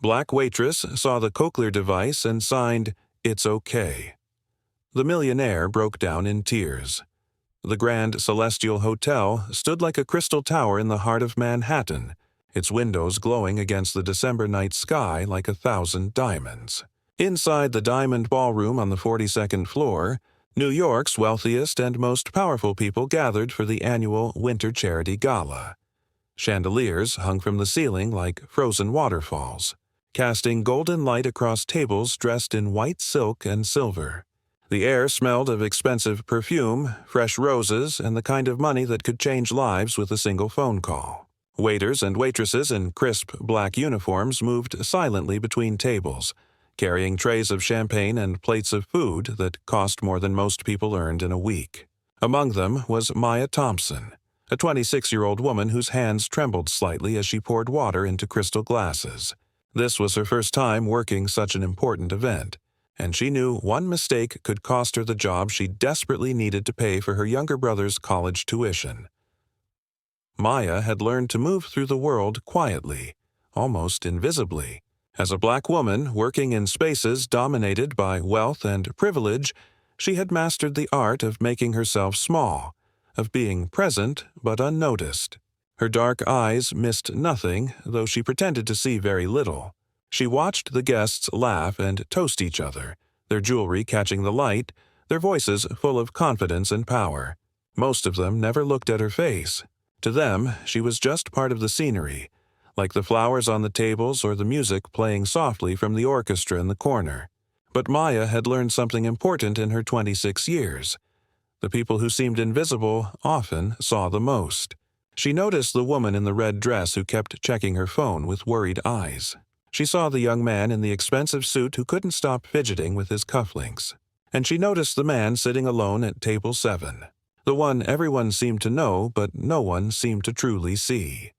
black waitress saw the Cochlear device and signed, "It's okay." The millionaire broke down in tears. The Grand Celestial Hotel stood like a crystal tower in the heart of Manhattan, its windows glowing against the December night sky like 1,000 diamonds. Inside the Diamond Ballroom on the 42nd floor, New York's wealthiest and most powerful people gathered for the annual Winter Charity Gala. Chandeliers hung from the ceiling like frozen waterfalls, casting golden light across tables dressed in white silk and silver. The air smelled of expensive perfume, fresh roses, and the kind of money that could change lives with a single phone call. Waiters and waitresses in crisp black uniforms moved silently between tables, carrying trays of champagne and plates of food that cost more than most people earned in a week. Among them was Maya Thompson, a 26-year-old woman whose hands trembled slightly as she poured water into crystal glasses. This was her first time working such an important event, and she knew one mistake could cost her the job she desperately needed to pay for her younger brother's college tuition. Maya had learned to move through the world quietly, almost invisibly. As a black woman working in spaces dominated by wealth and privilege, she had mastered the art of making herself small, of being present but unnoticed. Her dark eyes missed nothing, though she pretended to see very little. She watched the guests laugh and toast each other, their jewelry catching the light, their voices full of confidence and power. Most of them never looked at her face. To them, she was just part of the scenery, like the flowers on the tables or the music playing softly from the orchestra in the corner. But Maya had learned something important in her 26 years. The people who seemed invisible often saw the most. She noticed the woman in the red dress who kept checking her phone with worried eyes. She saw the young man in the expensive suit who couldn't stop fidgeting with his cufflinks. And she noticed the man sitting alone at table 7, the one everyone seemed to know but no one seemed to truly see.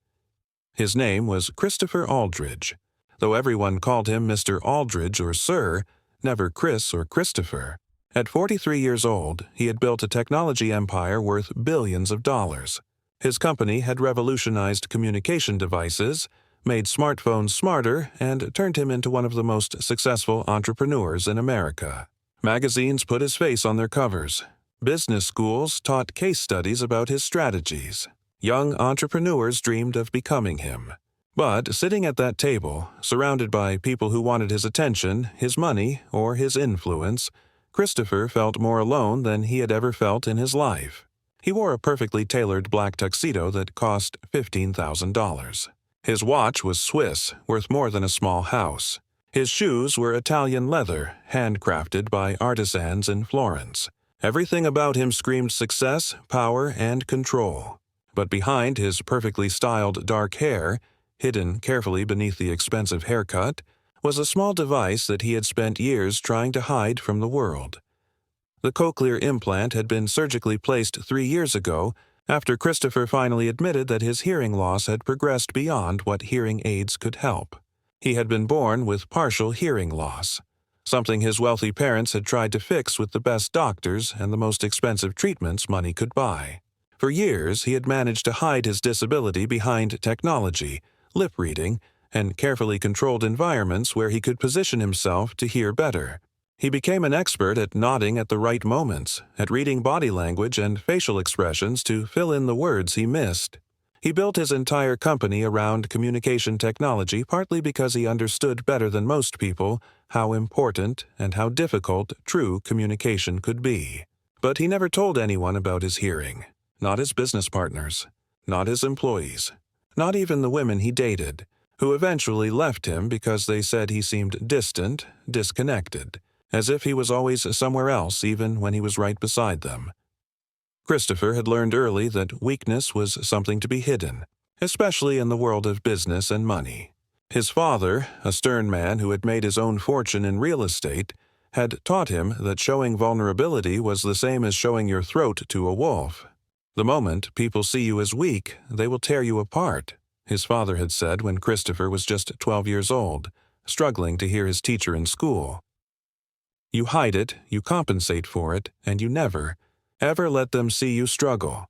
His name was Christopher Aldridge, though everyone called him Mr. Aldridge or Sir, never Chris or Christopher. At 43 years old, he had built a technology empire worth billions of dollars. His company had revolutionized communication devices, made smartphones smarter, and turned him into one of the most successful entrepreneurs in America. Magazines put his face on their covers. Business schools taught case studies about his strategies. Young entrepreneurs dreamed of becoming him. But sitting at that table, surrounded by people who wanted his attention, his money, or his influence, Christopher felt more alone than he had ever felt in his life. He wore a perfectly tailored black tuxedo that cost $15,000. His watch was Swiss, worth more than a small house. His shoes were Italian leather, handcrafted by artisans in Florence. Everything about him screamed success, power, and control. But behind his perfectly styled dark hair, hidden carefully beneath the expensive haircut, was a small device that he had spent years trying to hide from the world. The cochlear implant had been surgically placed 3 years ago after Christopher finally admitted that his hearing loss had progressed beyond what hearing aids could help. He had been born with partial hearing loss, something his wealthy parents had tried to fix with the best doctors and the most expensive treatments money could buy. For years, he had managed to hide his disability behind technology, lip reading, and carefully controlled environments where he could position himself to hear better. He became an expert at nodding at the right moments, at reading body language and facial expressions to fill in the words he missed. He built his entire company around communication technology partly because he understood better than most people how important and how difficult true communication could be. But he never told anyone about his hearing. Not his business partners, not his employees, not even the women he dated, who eventually left him because they said he seemed distant, disconnected, as if he was always somewhere else even when he was right beside them. Christopher had learned early that weakness was something to be hidden, especially in the world of business and money. His father, a stern man who had made his own fortune in real estate, had taught him that showing vulnerability was the same as showing your throat to a wolf. The moment people see you as weak, they will tear you apart, his father had said when Christopher was just 12 years old, struggling to hear his teacher in school. You hide it, you compensate for it, and you never, ever let them see you struggle.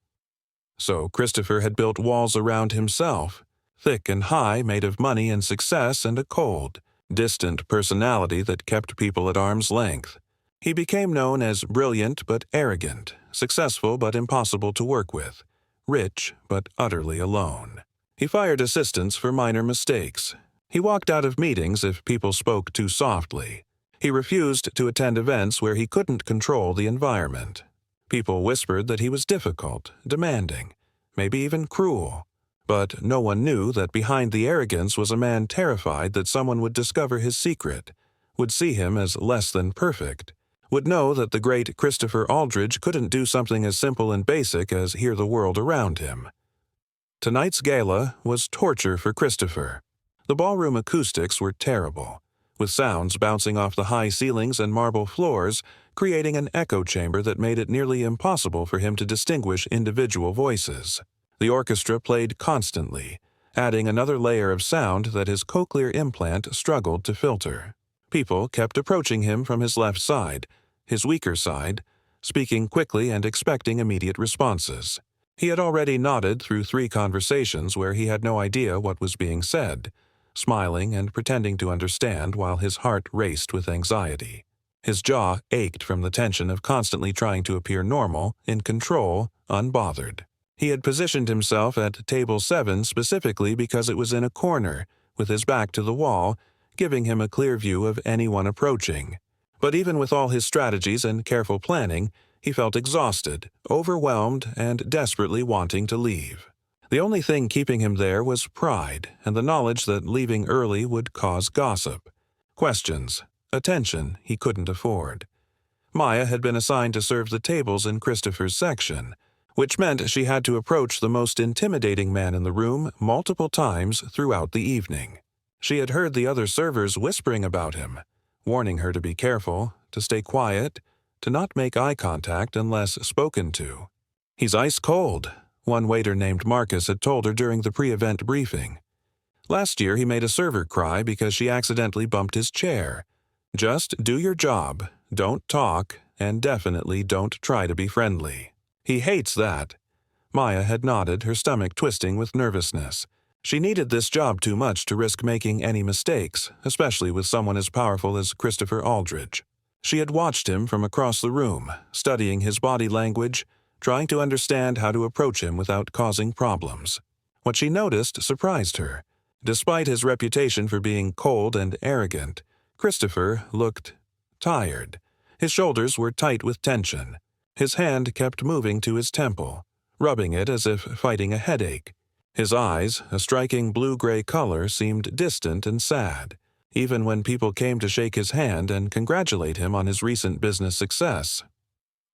So Christopher had built walls around himself, thick and high, made of money and success and a cold, distant personality that kept people at arm's length. He became known as brilliant but arrogant, successful but impossible to work with, rich but utterly alone. He fired assistants for minor mistakes. He walked out of meetings if people spoke too softly. He refused to attend events where he couldn't control the environment. People whispered that he was difficult, demanding, maybe even cruel. But no one knew that behind the arrogance was a man terrified that someone would discover his secret, would see him as less than perfect, would know that the great Christopher Aldrich couldn't do something as simple and basic as hear the world around him. Tonight's gala was torture for Christopher. The ballroom acoustics were terrible, with sounds bouncing off the high ceilings and marble floors, creating an echo chamber that made it nearly impossible for him to distinguish individual voices. The orchestra played constantly, adding another layer of sound that his cochlear implant struggled to filter. People kept approaching him from his left side, his weaker side, speaking quickly and expecting immediate responses. He had already nodded through 3 conversations where he had no idea what was being said, smiling and pretending to understand while his heart raced with anxiety. His jaw ached from the tension of constantly trying to appear normal, in control, unbothered. He had positioned himself at table 7 specifically because it was in a corner, with his back to the wall, giving him a clear view of anyone approaching. But even with all his strategies and careful planning, he felt exhausted, overwhelmed, and desperately wanting to leave. The only thing keeping him there was pride and the knowledge that leaving early would cause gossip, questions, attention he couldn't afford. Maya had been assigned to serve the tables in Christopher's section, which meant she had to approach the most intimidating man in the room multiple times throughout the evening. She had heard the other servers whispering about him, warning her to be careful, to stay quiet, to not make eye contact unless spoken to. "He's ice cold," one waiter named Marcus had told her during the pre-event briefing. Last year he made a server cry because she accidentally bumped his chair. Just do your job, don't talk, and definitely don't try to be friendly. He hates that. Maya had nodded, her stomach twisting with nervousness. She needed this job too much to risk making any mistakes, especially with someone as powerful as Christopher Aldrich. She had watched him from across the room, studying his body language, trying to understand how to approach him without causing problems. What she noticed surprised her. Despite his reputation for being cold and arrogant, Christopher looked tired. His shoulders were tight with tension. His hand kept moving to his temple, rubbing it as if fighting a headache. His eyes, a striking blue-gray color, seemed distant and sad, even when people came to shake his hand and congratulate him on his recent business success.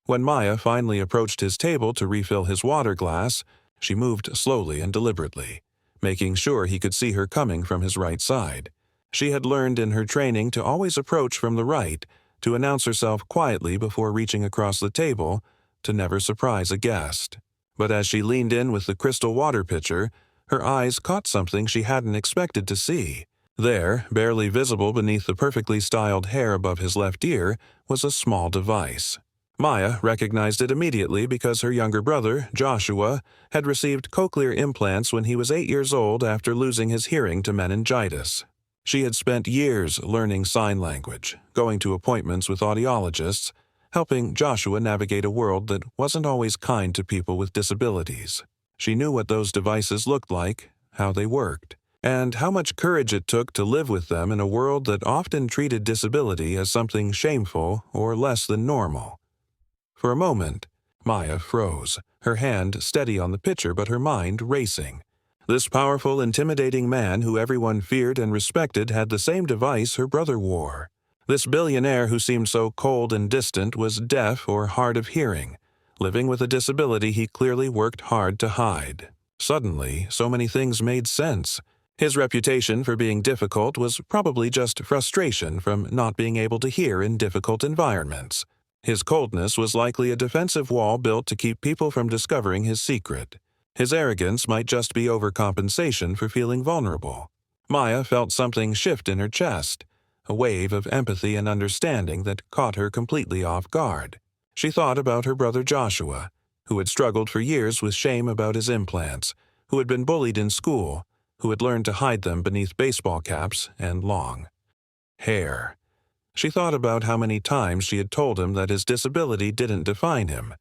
When Maya finally approached his table to refill his water glass, she moved slowly and deliberately, making sure he could see her coming from his right side. She had learned in her training to always approach from the right, to announce herself quietly before reaching across the table, to never surprise a guest. But as she leaned in with the crystal water pitcher, her eyes caught something she hadn't expected to see. There, barely visible beneath the perfectly styled hair above his left ear, was a small device. Maya recognized it immediately because her younger brother, Joshua, had received cochlear implants when he was 8 years old after losing his hearing to meningitis. She had spent years learning sign language, going to appointments with audiologists, helping Joshua navigate a world that wasn't always kind to people with disabilities. She knew what those devices looked like, how they worked, and how much courage it took to live with them in a world that often treated disability as something shameful or less than normal. For a moment, Maya froze, her hand steady on the pitcher but her mind racing. This powerful, intimidating man who everyone feared and respected had the same device her brother wore. This billionaire who seemed so cold and distant was deaf or hard of hearing, living with a disability he clearly worked hard to hide. Suddenly, so many things made sense. His reputation for being difficult was probably just frustration from not being able to hear in difficult environments. His coldness was likely a defensive wall built to keep people from discovering his secret. His arrogance might just be overcompensation for feeling vulnerable. Maya felt something shift in her chest, a wave of empathy and understanding that caught her completely off guard. She thought about her brother Joshua, who had struggled for years with shame about his implants, who had been bullied in school, who had learned to hide them beneath baseball caps and long. Hair. She thought about how many times she had told him that his disability didn't define him,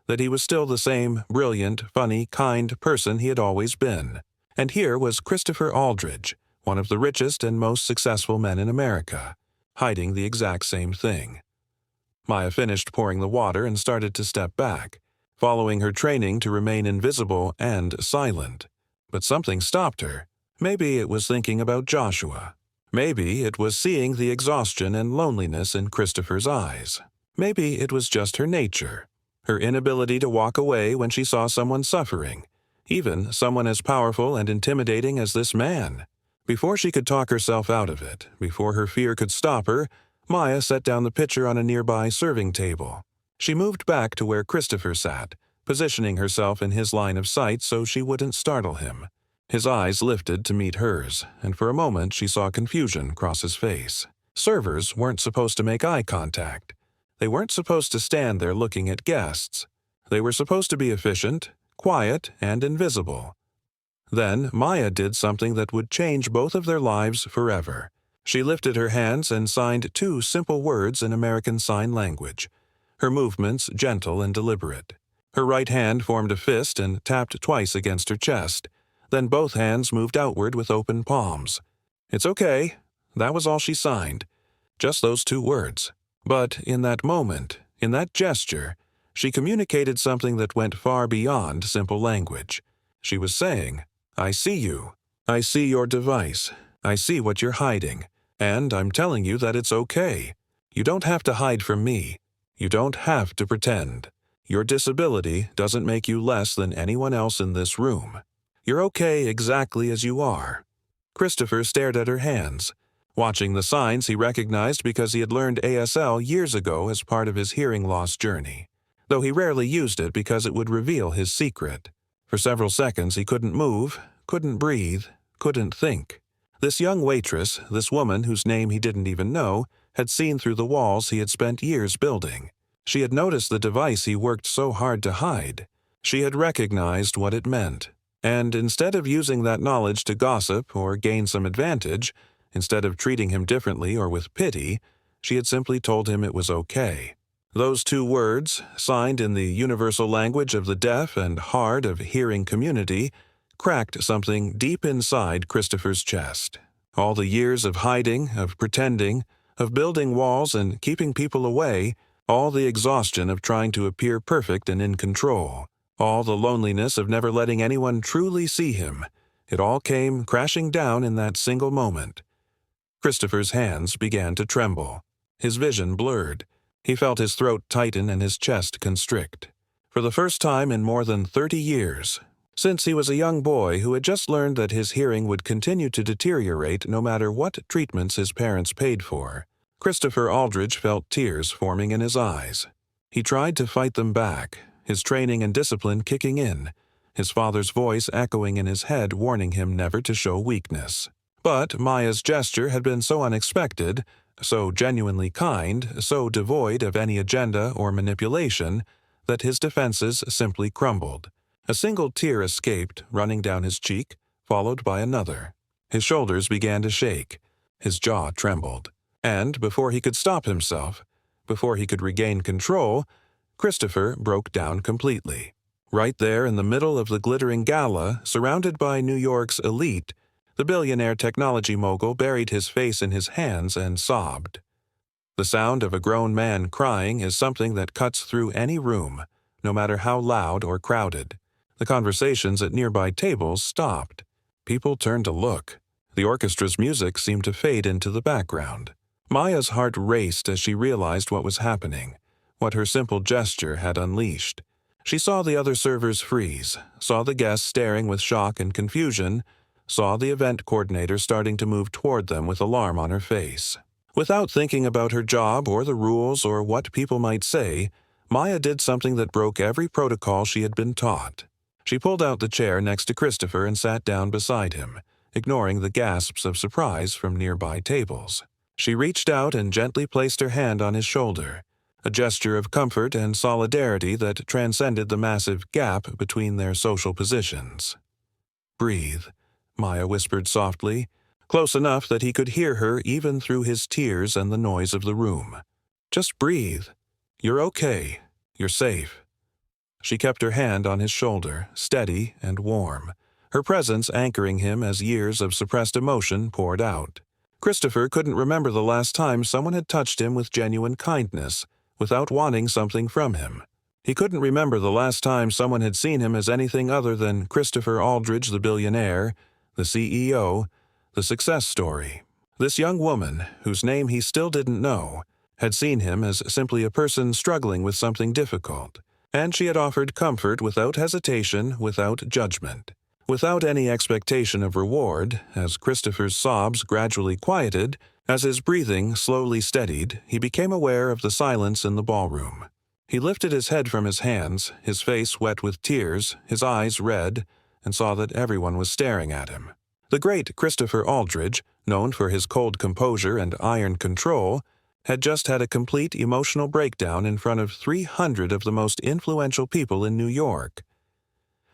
that he was still the same brilliant, funny, kind person he had always been. And here was Christopher Aldrich, one of the richest and most successful men in America, hiding the exact same thing. Maya finished pouring the water and started to step back, following her training to remain invisible and silent. But something stopped her. Maybe it was thinking about Joshua. Maybe it was seeing the exhaustion and loneliness in Christopher's eyes. Maybe it was just her nature, her inability to walk away when she saw someone suffering, even someone as powerful and intimidating as this man. Before she could talk herself out of it, before her fear could stop her, Maya set down the pitcher on a nearby serving table. She moved back to where Christopher sat, positioning herself in his line of sight so she wouldn't startle him. His eyes lifted to meet hers, and for a moment she saw confusion cross his face. Servers weren't supposed to make eye contact. They weren't supposed to stand there looking at guests. They were supposed to be efficient, quiet, and invisible. Then Maya did something that would change both of their lives forever. She lifted her hands and signed 2 simple words in American Sign Language, her movements gentle and deliberate. Her right hand formed a fist and tapped twice against her chest. Then both hands moved outward with open palms. "It's okay." That was all she signed. Just those 2 words. But in that moment, in that gesture, she communicated something that went far beyond simple language. She was saying, "I see you. I see your device. I see what you're hiding. And I'm telling you that it's okay. You don't have to hide from me. You don't have to pretend. Your disability doesn't make you less than anyone else in this room. You're okay exactly as you are." Christopher stared at her hands, watching the signs he recognized because he had learned ASL years ago as part of his hearing loss journey, though he rarely used it because it would reveal his secret. For several seconds he couldn't move, couldn't breathe, couldn't think. This young waitress, this woman whose name he didn't even know, had seen through the walls he had spent years building. She had noticed the device he worked so hard to hide. She had recognized what it meant. And instead of using that knowledge to gossip or gain some advantage, instead of treating him differently or with pity, she had simply told him it was okay. Those 2 words, signed in the universal language of the deaf and hard of hearing community, cracked something deep inside Christopher's chest. All the years of hiding, of pretending, of building walls and keeping people away, all the exhaustion of trying to appear perfect and in control, all the loneliness of never letting anyone truly see him, it all came crashing down in that single moment. Christopher's hands began to tremble. His vision blurred. He felt his throat tighten and his chest constrict. For the first time in more than 30 years, since he was a young boy who had just learned that his hearing would continue to deteriorate no matter what treatments his parents paid for, Christopher Aldrich felt tears forming in his eyes. He tried to fight them back, his training and discipline kicking in, his father's voice echoing in his head warning him never to show weakness. But Maya's gesture had been so unexpected, so genuinely kind, so devoid of any agenda or manipulation, that his defenses simply crumbled. A single tear escaped, running down his cheek, followed by another. His shoulders began to shake. His jaw trembled. And before he could stop himself, before he could regain control, Christopher broke down completely. Right there in the middle of the glittering gala, surrounded by New York's elite, the billionaire technology mogul buried his face in his hands and sobbed. The sound of a grown man crying is something that cuts through any room, no matter how loud or crowded. The conversations at nearby tables stopped. People turned to look. The orchestra's music seemed to fade into the background. Maya's heart raced as she realized what was happening, what her simple gesture had unleashed. She saw the other servers freeze, saw the guests staring with shock and confusion, saw the event coordinator starting to move toward them with alarm on her face. Without thinking about her job or the rules or what people might say, Maya did something that broke every protocol she had been taught. She pulled out the chair next to Christopher and sat down beside him, ignoring the gasps of surprise from nearby tables. She reached out and gently placed her hand on his shoulder, a gesture of comfort and solidarity that transcended the massive gap between their social positions. "Breathe," Maya whispered softly, close enough that he could hear her even through his tears and the noise of the room. "Just breathe. You're okay. You're safe." She kept her hand on his shoulder, steady and warm, her presence anchoring him as years of suppressed emotion poured out. Christopher couldn't remember the last time someone had touched him with genuine kindness, without wanting something from him. He couldn't remember the last time someone had seen him as anything other than Christopher Aldridge, the billionaire, the CEO, the success story. This young woman, whose name he still didn't know, had seen him as simply a person struggling with something difficult, and she had offered comfort without hesitation, without judgment. Without any expectation of reward, as Christopher's sobs gradually quieted, as his breathing slowly steadied, he became aware of the silence in the ballroom. He lifted his head from his hands, his face wet with tears, his eyes red, and saw that everyone was staring at him. The great Christopher Aldridge, known for his cold composure and iron control, had just had a complete emotional breakdown in front of 300 of the most influential people in New York.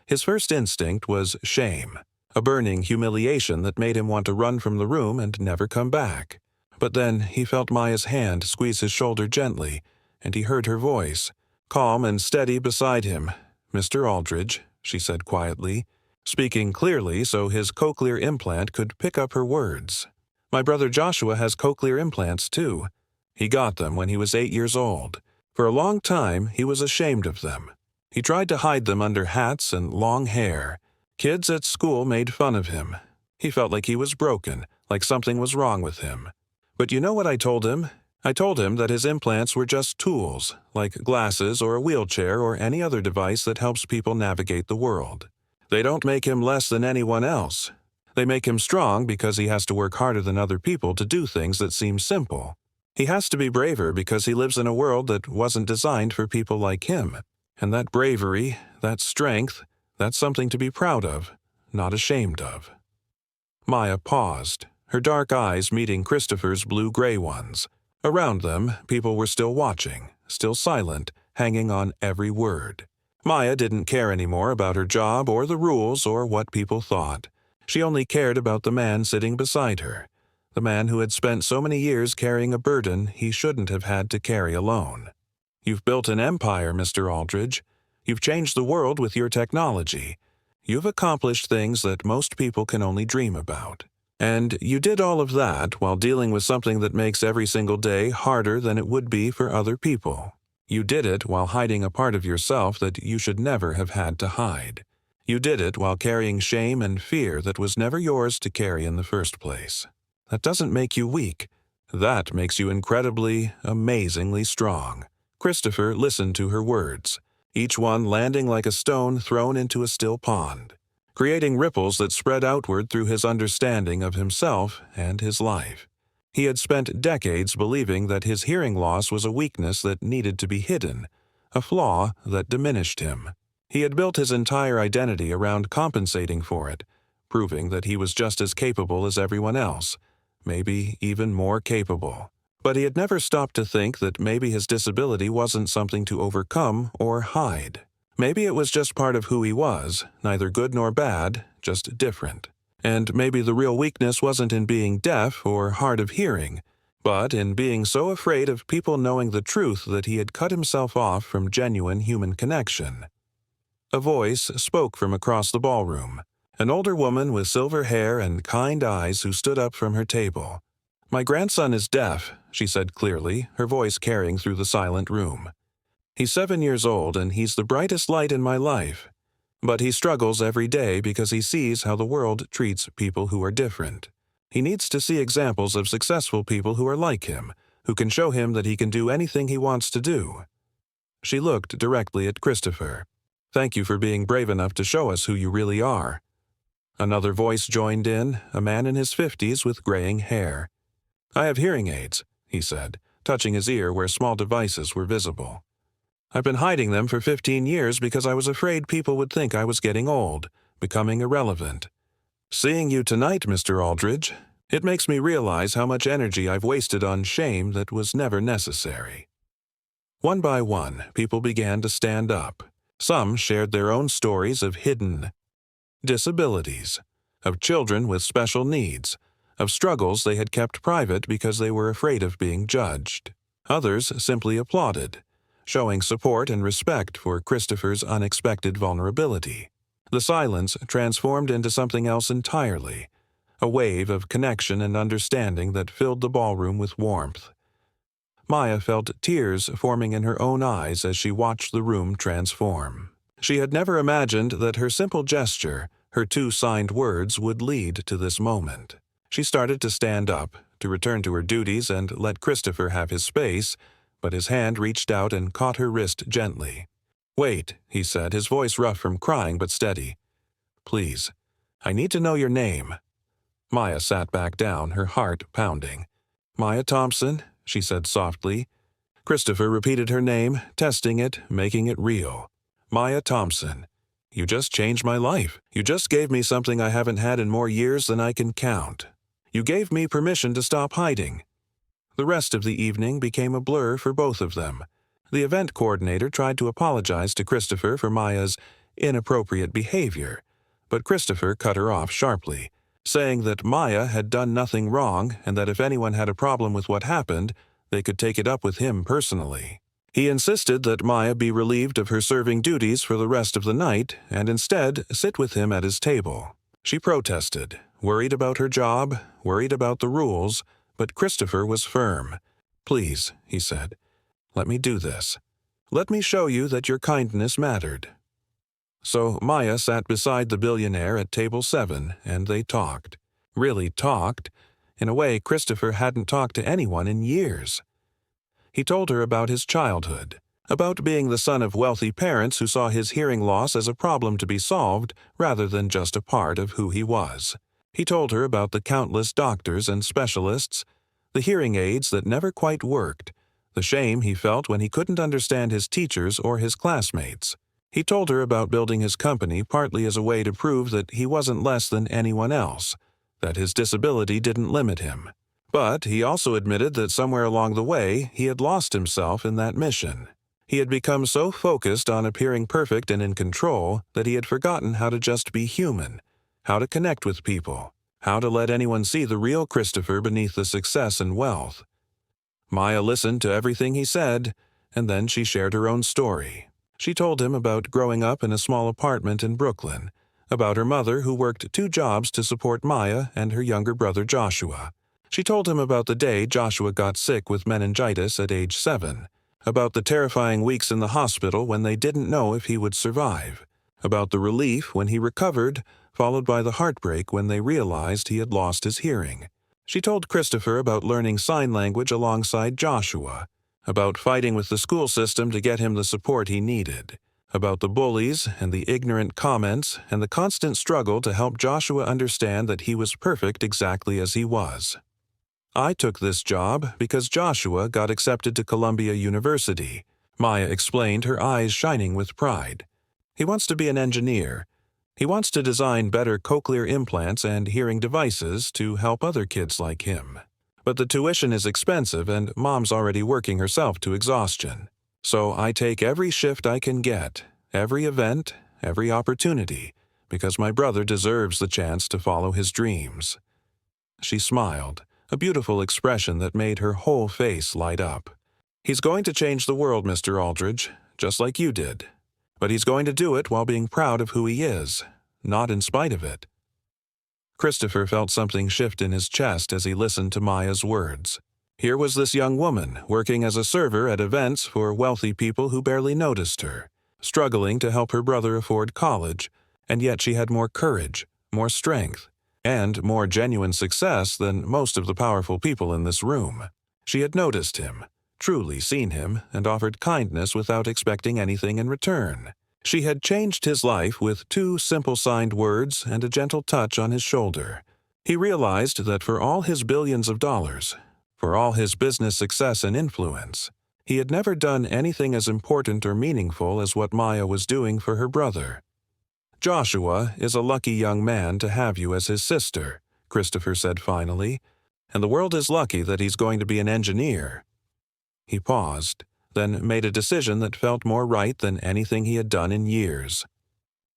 His first instinct was shame, a burning humiliation that made him want to run from the room and never come back. But then he felt Maya's hand squeeze his shoulder gently, and he heard her voice, calm and steady beside him. "Mr. Aldridge," she said quietly, speaking clearly so his cochlear implant could pick up her words. "My brother Joshua has cochlear implants too. He got them when he was 8 years old. For a long time, he was ashamed of them. He tried to hide them under hats and long hair. Kids at school made fun of him. He felt like he was broken, like something was wrong with him. But you know what I told him? I told him that his implants were just tools, like glasses or a wheelchair or any other device that helps people navigate the world. They don't make him less than anyone else. They make him strong because he has to work harder than other people to do things that seem simple. He has to be braver because he lives in a world that wasn't designed for people like him. And that bravery, that strength, that's something to be proud of, not ashamed of." Maya paused, her dark eyes meeting Christopher's blue-gray ones. Around them, people were still watching, still silent, hanging on every word. Maya didn't care anymore about her job or the rules or what people thought. She only cared about the man sitting beside her, the man who had spent so many years carrying a burden he shouldn't have had to carry alone. "You've built an empire, Mr. Aldridge. You've changed the world with your technology. You've accomplished things that most people can only dream about. And you did all of that while dealing with something that makes every single day harder than it would be for other people. You did it while hiding a part of yourself that you should never have had to hide. You did it while carrying shame and fear that was never yours to carry in the first place. That doesn't make you weak. That makes you incredibly, amazingly strong." Christopher listened to her words, each one landing like a stone thrown into a still pond, creating ripples that spread outward through his understanding of himself and his life. He had spent decades believing that his hearing loss was a weakness that needed to be hidden, a flaw that diminished him. He had built his entire identity around compensating for it, proving that he was just as capable as everyone else, maybe even more capable. But he had never stopped to think that maybe his disability wasn't something to overcome or hide. Maybe it was just part of who he was, neither good nor bad, just different. And maybe the real weakness wasn't in being deaf or hard of hearing, but in being so afraid of people knowing the truth that he had cut himself off from genuine human connection. A voice spoke from across the ballroom, an older woman with silver hair and kind eyes who stood up from her table. "My grandson is deaf," she said clearly, her voice carrying through the silent room. "He's 7 years old, and he's the brightest light in my life. But he struggles every day because he sees how the world treats people who are different. He needs to see examples of successful people who are like him, who can show him that he can do anything he wants to do." She looked directly at Christopher. "Thank you for being brave enough to show us who you really are." Another voice joined in, a man in his 50s with graying hair. "I have hearing aids," he said, touching his ear where small devices were visible. "I've been hiding them for 15 years because I was afraid people would think I was getting old, becoming irrelevant. Seeing you tonight, Mr. Aldridge, it makes me realize how much energy I've wasted on shame that was never necessary." One by one, people began to stand up. Some shared their own stories of hidden disabilities, of children with special needs, of struggles they had kept private because they were afraid of being judged. Others simply applauded, showing support and respect for Christopher's unexpected vulnerability. The silence transformed into something else entirely, a wave of connection and understanding that filled the ballroom with warmth. Maya felt tears forming in her own eyes as she watched the room transform. She had never imagined that her simple gesture, her 2 signed words, would lead to this moment. She started to stand up, to return to her duties and let Christopher have his space, but his hand reached out and caught her wrist gently. "Wait," he said, his voice rough from crying but steady. "Please, I need to know your name." Maya sat back down, her heart pounding. "Maya Thompson," she said softly. Christopher repeated her name, testing it, making it real. "Maya Thompson. You just changed my life. You just gave me something I haven't had in more years than I can count. You gave me permission to stop hiding." The rest of the evening became a blur for both of them. The event coordinator tried to apologize to Christopher for Maya's inappropriate behavior, but Christopher cut her off sharply, saying that Maya had done nothing wrong and that if anyone had a problem with what happened, they could take it up with him personally. He insisted that Maya be relieved of her serving duties for the rest of the night and instead sit with him at his table. She protested, worried about her job, worried about the rules, but Christopher was firm. "Please," he said, "let me do this. Let me show you that your kindness mattered." So Maya sat beside the billionaire at table 7, and they talked. Really talked, in a way Christopher hadn't talked to anyone in years. He told her about his childhood, about being the son of wealthy parents who saw his hearing loss as a problem to be solved rather than just a part of who he was. He told her about the countless doctors and specialists, the hearing aids that never quite worked, the shame he felt when he couldn't understand his teachers or his classmates. He told her about building his company partly as a way to prove that he wasn't less than anyone else, that his disability didn't limit him. But he also admitted that somewhere along the way he had lost himself in that mission. He had become so focused on appearing perfect and in control that he had forgotten how to just be human, how to connect with people, how to let anyone see the real Christopher beneath the success and wealth. Maya listened to everything he said, and then she shared her own story. She told him about growing up in a small apartment in Brooklyn, about her mother who worked 2 jobs to support Maya and her younger brother Joshua. She told him about the day Joshua got sick with meningitis at age 7, about the terrifying weeks in the hospital when they didn't know if he would survive, about the relief when he recovered, followed by the heartbreak when they realized he had lost his hearing. She told Christopher about learning sign language alongside Joshua, about fighting with the school system to get him the support he needed, about the bullies and the ignorant comments and the constant struggle to help Joshua understand that he was perfect exactly as he was. "I took this job because Joshua got accepted to Columbia University," Maya explained, her eyes shining with pride. "He wants to be an engineer. He wants to design better cochlear implants and hearing devices to help other kids like him. But the tuition is expensive and Mom's already working herself to exhaustion. So I take every shift I can get, every event, every opportunity, because my brother deserves the chance to follow his dreams." She smiled, a beautiful expression that made her whole face light up. "He's going to change the world, Mr. Aldridge, just like you did. But he's going to do it while being proud of who he is, not in spite of it." Christopher felt something shift in his chest as he listened to Maya's words. Here was this young woman working as a server at events for wealthy people who barely noticed her, struggling to help her brother afford college, and yet she had more courage, more strength, and more genuine success than most of the powerful people in this room. She had noticed him, truly seen him, and offered kindness without expecting anything in return. She had changed his life with 2 simple signed words and a gentle touch on his shoulder. He realized that for all his billions of dollars, for all his business success and influence, he had never done anything as important or meaningful as what Maya was doing for her brother. "Joshua is a lucky young man to have you as his sister," Christopher said finally, "and the world is lucky that he's going to be an engineer." He paused, then made a decision that felt more right than anything he had done in years.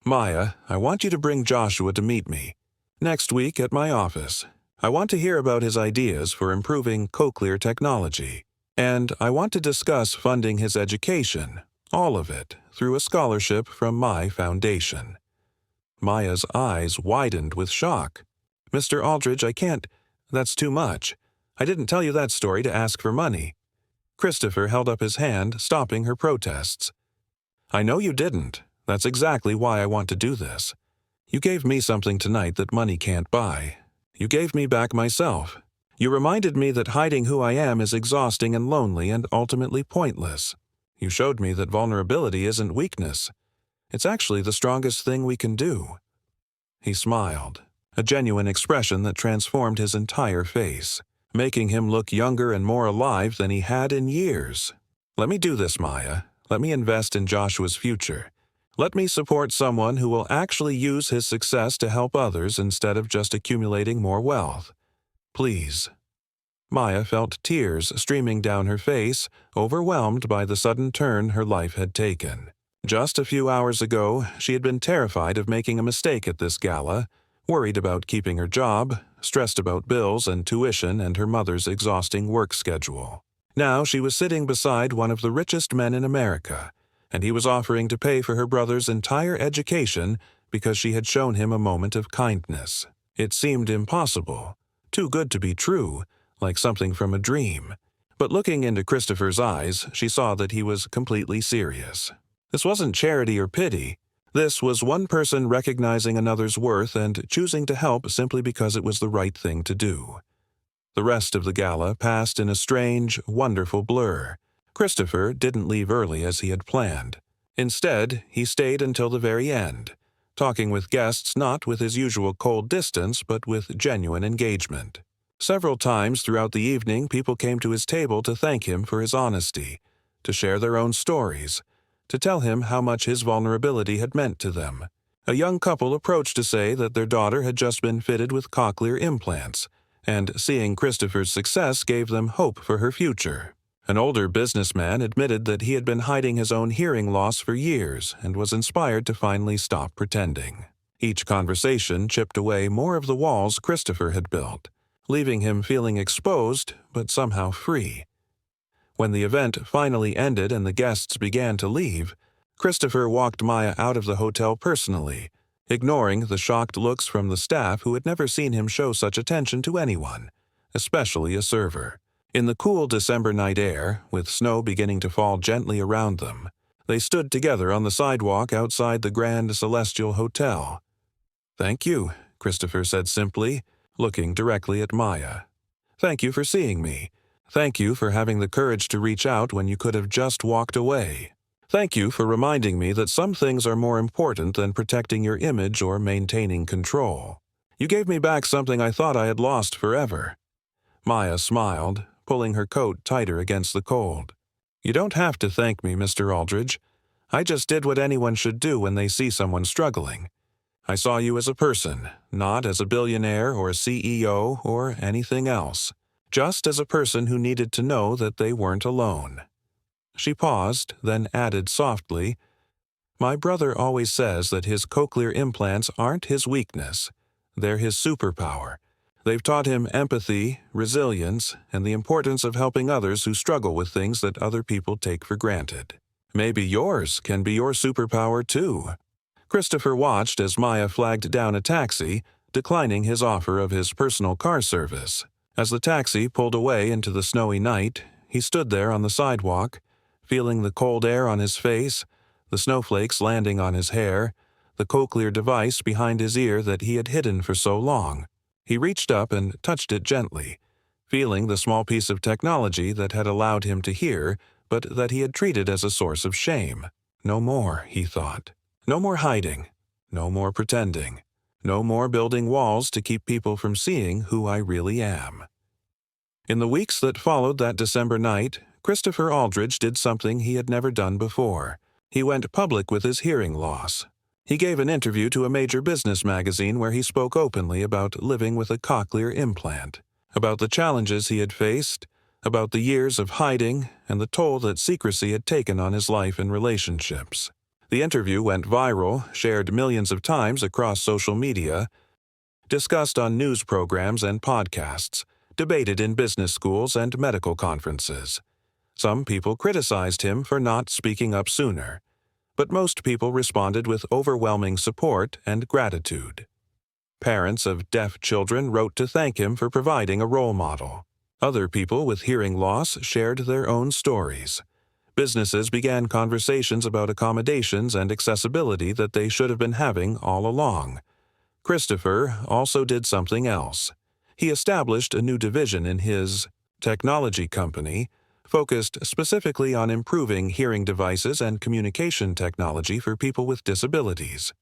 "Maya, I want you to bring Joshua to meet me. Next week at my office. I want to hear about his ideas for improving Cochlear technology, and I want to discuss funding his education, all of it, through a scholarship from my foundation." Maya's eyes widened with shock. "Mr. Aldridge, I can't. That's too much. I didn't tell you that story to ask for money." Christopher held up his hand, stopping her protests. "I know you didn't. That's exactly why I want to do this. You gave me something tonight that money can't buy. You gave me back myself. You reminded me that hiding who I am is exhausting and lonely and ultimately pointless. You showed me that vulnerability isn't weakness. It's actually the strongest thing we can do." He smiled, a genuine expression that transformed his entire face, making him look younger and more alive than he had in years. "Let me do this, Maya. Let me invest in Joshua's future. Let me support someone who will actually use his success to help others instead of just accumulating more wealth. Please." Maya felt tears streaming down her face, overwhelmed by the sudden turn her life had taken. Just a few hours ago, she had been terrified of making a mistake at this gala, worried about keeping her job, stressed about bills and tuition and her mother's exhausting work schedule. Now she was sitting beside one of the richest men in America, and he was offering to pay for her brother's entire education because she had shown him a moment of kindness. It seemed impossible, too good to be true, like something from a dream. But looking into Christopher's eyes, she saw that he was completely serious. This wasn't charity or pity. This was one person recognizing another's worth and choosing to help simply because it was the right thing to do. The rest of the gala passed in a strange, wonderful blur. Christopher didn't leave early as he had planned. Instead, he stayed until the very end, talking with guests not with his usual cold distance but with genuine engagement. Several times throughout the evening, people came to his table to thank him for his honesty, to share their own stories, to tell him how much his vulnerability had meant to them. A young couple approached to say that their daughter had just been fitted with cochlear implants, and seeing Christopher's success gave them hope for her future. An older businessman admitted that he had been hiding his own hearing loss for years and was inspired to finally stop pretending. Each conversation chipped away more of the walls Christopher had built, leaving him feeling exposed but somehow free. When the event finally ended and the guests began to leave, Christopher walked Maya out of the hotel personally, ignoring the shocked looks from the staff who had never seen him show such attention to anyone, especially a server. In the cool December night air, with snow beginning to fall gently around them, they stood together on the sidewalk outside the Grand Celestial Hotel. "Thank you," Christopher said simply, looking directly at Maya. "Thank you for seeing me. Thank you for having the courage to reach out when you could have just walked away. Thank you for reminding me that some things are more important than protecting your image or maintaining control. You gave me back something I thought I had lost forever." Maya smiled, pulling her coat tighter against the cold. "You don't have to thank me, Mr. Aldridge. I just did what anyone should do when they see someone struggling. I saw you as a person, not as a billionaire or a CEO or anything else, just as a person who needed to know that they weren't alone." She paused, then added softly, "My brother always says that his cochlear implants aren't his weakness. They're his superpower. They've taught him empathy, resilience, and the importance of helping others who struggle with things that other people take for granted. Maybe yours can be your superpower too." Christopher watched as Maya flagged down a taxi, declining his offer of his personal car service. As the taxi pulled away into the snowy night, he stood there on the sidewalk, feeling the cold air on his face, the snowflakes landing on his hair, the cochlear device behind his ear that he had hidden for so long. He reached up and touched it gently, feeling the small piece of technology that had allowed him to hear, but that he had treated as a source of shame. No more, he thought. No more hiding. No more pretending. No more building walls to keep people from seeing who I really am. In the weeks that followed that December night, Christopher Aldridge did something he had never done before. He went public with his hearing loss. He gave an interview to a major business magazine where he spoke openly about living with a cochlear implant, about the challenges he had faced, about the years of hiding, and the toll that secrecy had taken on his life and relationships. The interview went viral, shared millions of times across social media, discussed on news programs and podcasts, debated in business schools and medical conferences. Some people criticized him for not speaking up sooner, but most people responded with overwhelming support and gratitude. Parents of deaf children wrote to thank him for providing a role model. Other people with hearing loss shared their own stories. Businesses began conversations about accommodations and accessibility that they should have been having all along. Christopher also did something else. He established a new division in his technology company, focused specifically on improving hearing devices and communication technology for people with disabilities.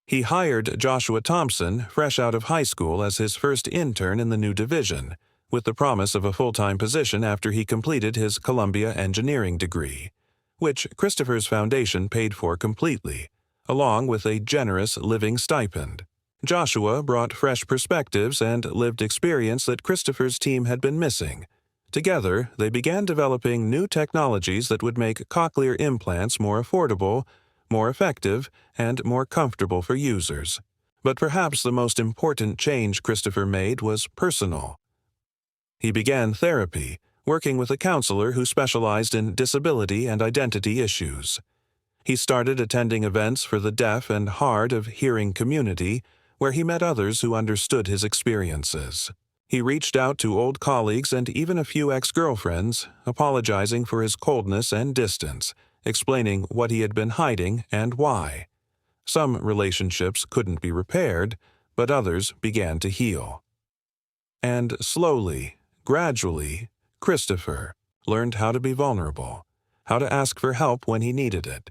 He hired Joshua Thompson, fresh out of high school, as his first intern in the new division, with the promise of a full-time position after he completed his Columbia engineering degree, which Christopher's foundation paid for completely, along with a generous living stipend. Joshua brought fresh perspectives and lived experience that Christopher's team had been missing. Together, they began developing new technologies that would make cochlear implants more affordable, more effective, and more comfortable for users. But perhaps the most important change Christopher made was personal. He began therapy, working with a counselor who specialized in disability and identity issues. He started attending events for the deaf and hard of hearing community, where he met others who understood his experiences. He reached out to old colleagues and even a few ex-girlfriends, apologizing for his coldness and distance, explaining what he had been hiding and why. Some relationships couldn't be repaired, but others began to heal. And slowly, gradually, Christopher learned how to be vulnerable, how to ask for help when he needed it,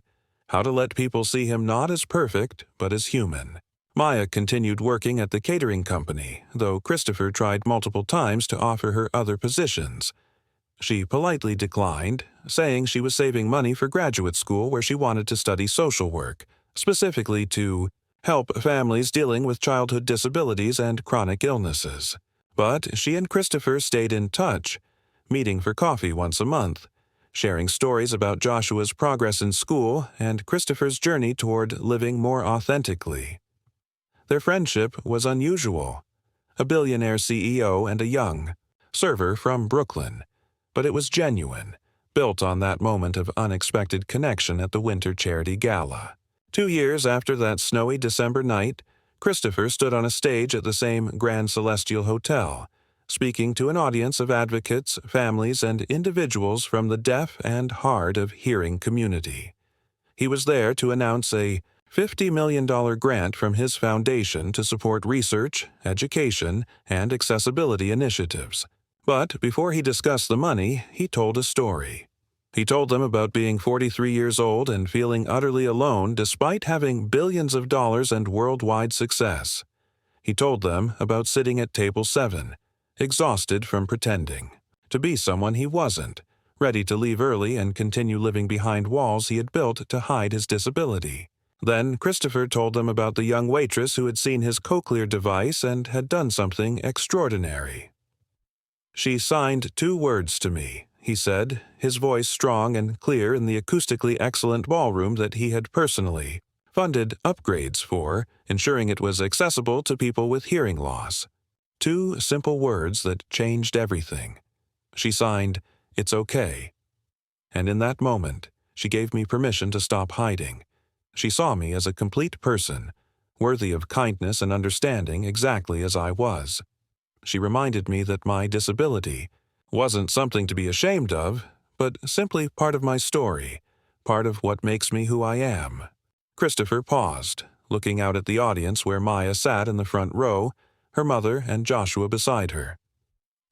how to let people see him not as perfect, but as human. Maya continued working at the catering company, though Christopher tried multiple times to offer her other positions. She politely declined, saying she was saving money for graduate school where she wanted to study social work, specifically to help families dealing with childhood disabilities and chronic illnesses. But she and Christopher stayed in touch, meeting for coffee once a month, sharing stories about Joshua's progress in school and Christopher's journey toward living more authentically. Their friendship was unusual. A billionaire CEO and a young server from Brooklyn, but it was genuine, built on that moment of unexpected connection at the Winter Charity Gala. 2 years after that snowy December night, Christopher stood on a stage at the same Grand Celestial Hotel, speaking to an audience of advocates, families, and individuals from the deaf and hard of hearing community. He was there to announce a $50 million grant from his foundation to support research, education, and accessibility initiatives. But before he discussed the money, he told a story. He told them about being 43 years old and feeling utterly alone despite having billions of dollars and worldwide success. He told them about sitting at table 7, exhausted from pretending to be someone he wasn't, ready to leave early and continue living behind walls he had built to hide his disability. Then Christopher told them about the young waitress who had seen his Cochlear device and had done something extraordinary. "She signed 2 words to me," he said, his voice strong and clear in the acoustically excellent ballroom that he had personally funded upgrades for, ensuring it was accessible to people with hearing loss. 2 simple words that changed everything. She signed, "It's okay." And in that moment, she gave me permission to stop hiding. She saw me as a complete person, worthy of kindness and understanding exactly as I was. She reminded me that my disability wasn't something to be ashamed of, but simply part of my story, part of what makes me who I am. Christopher paused, looking out at the audience where Maya sat in the front row, her mother and Joshua beside her.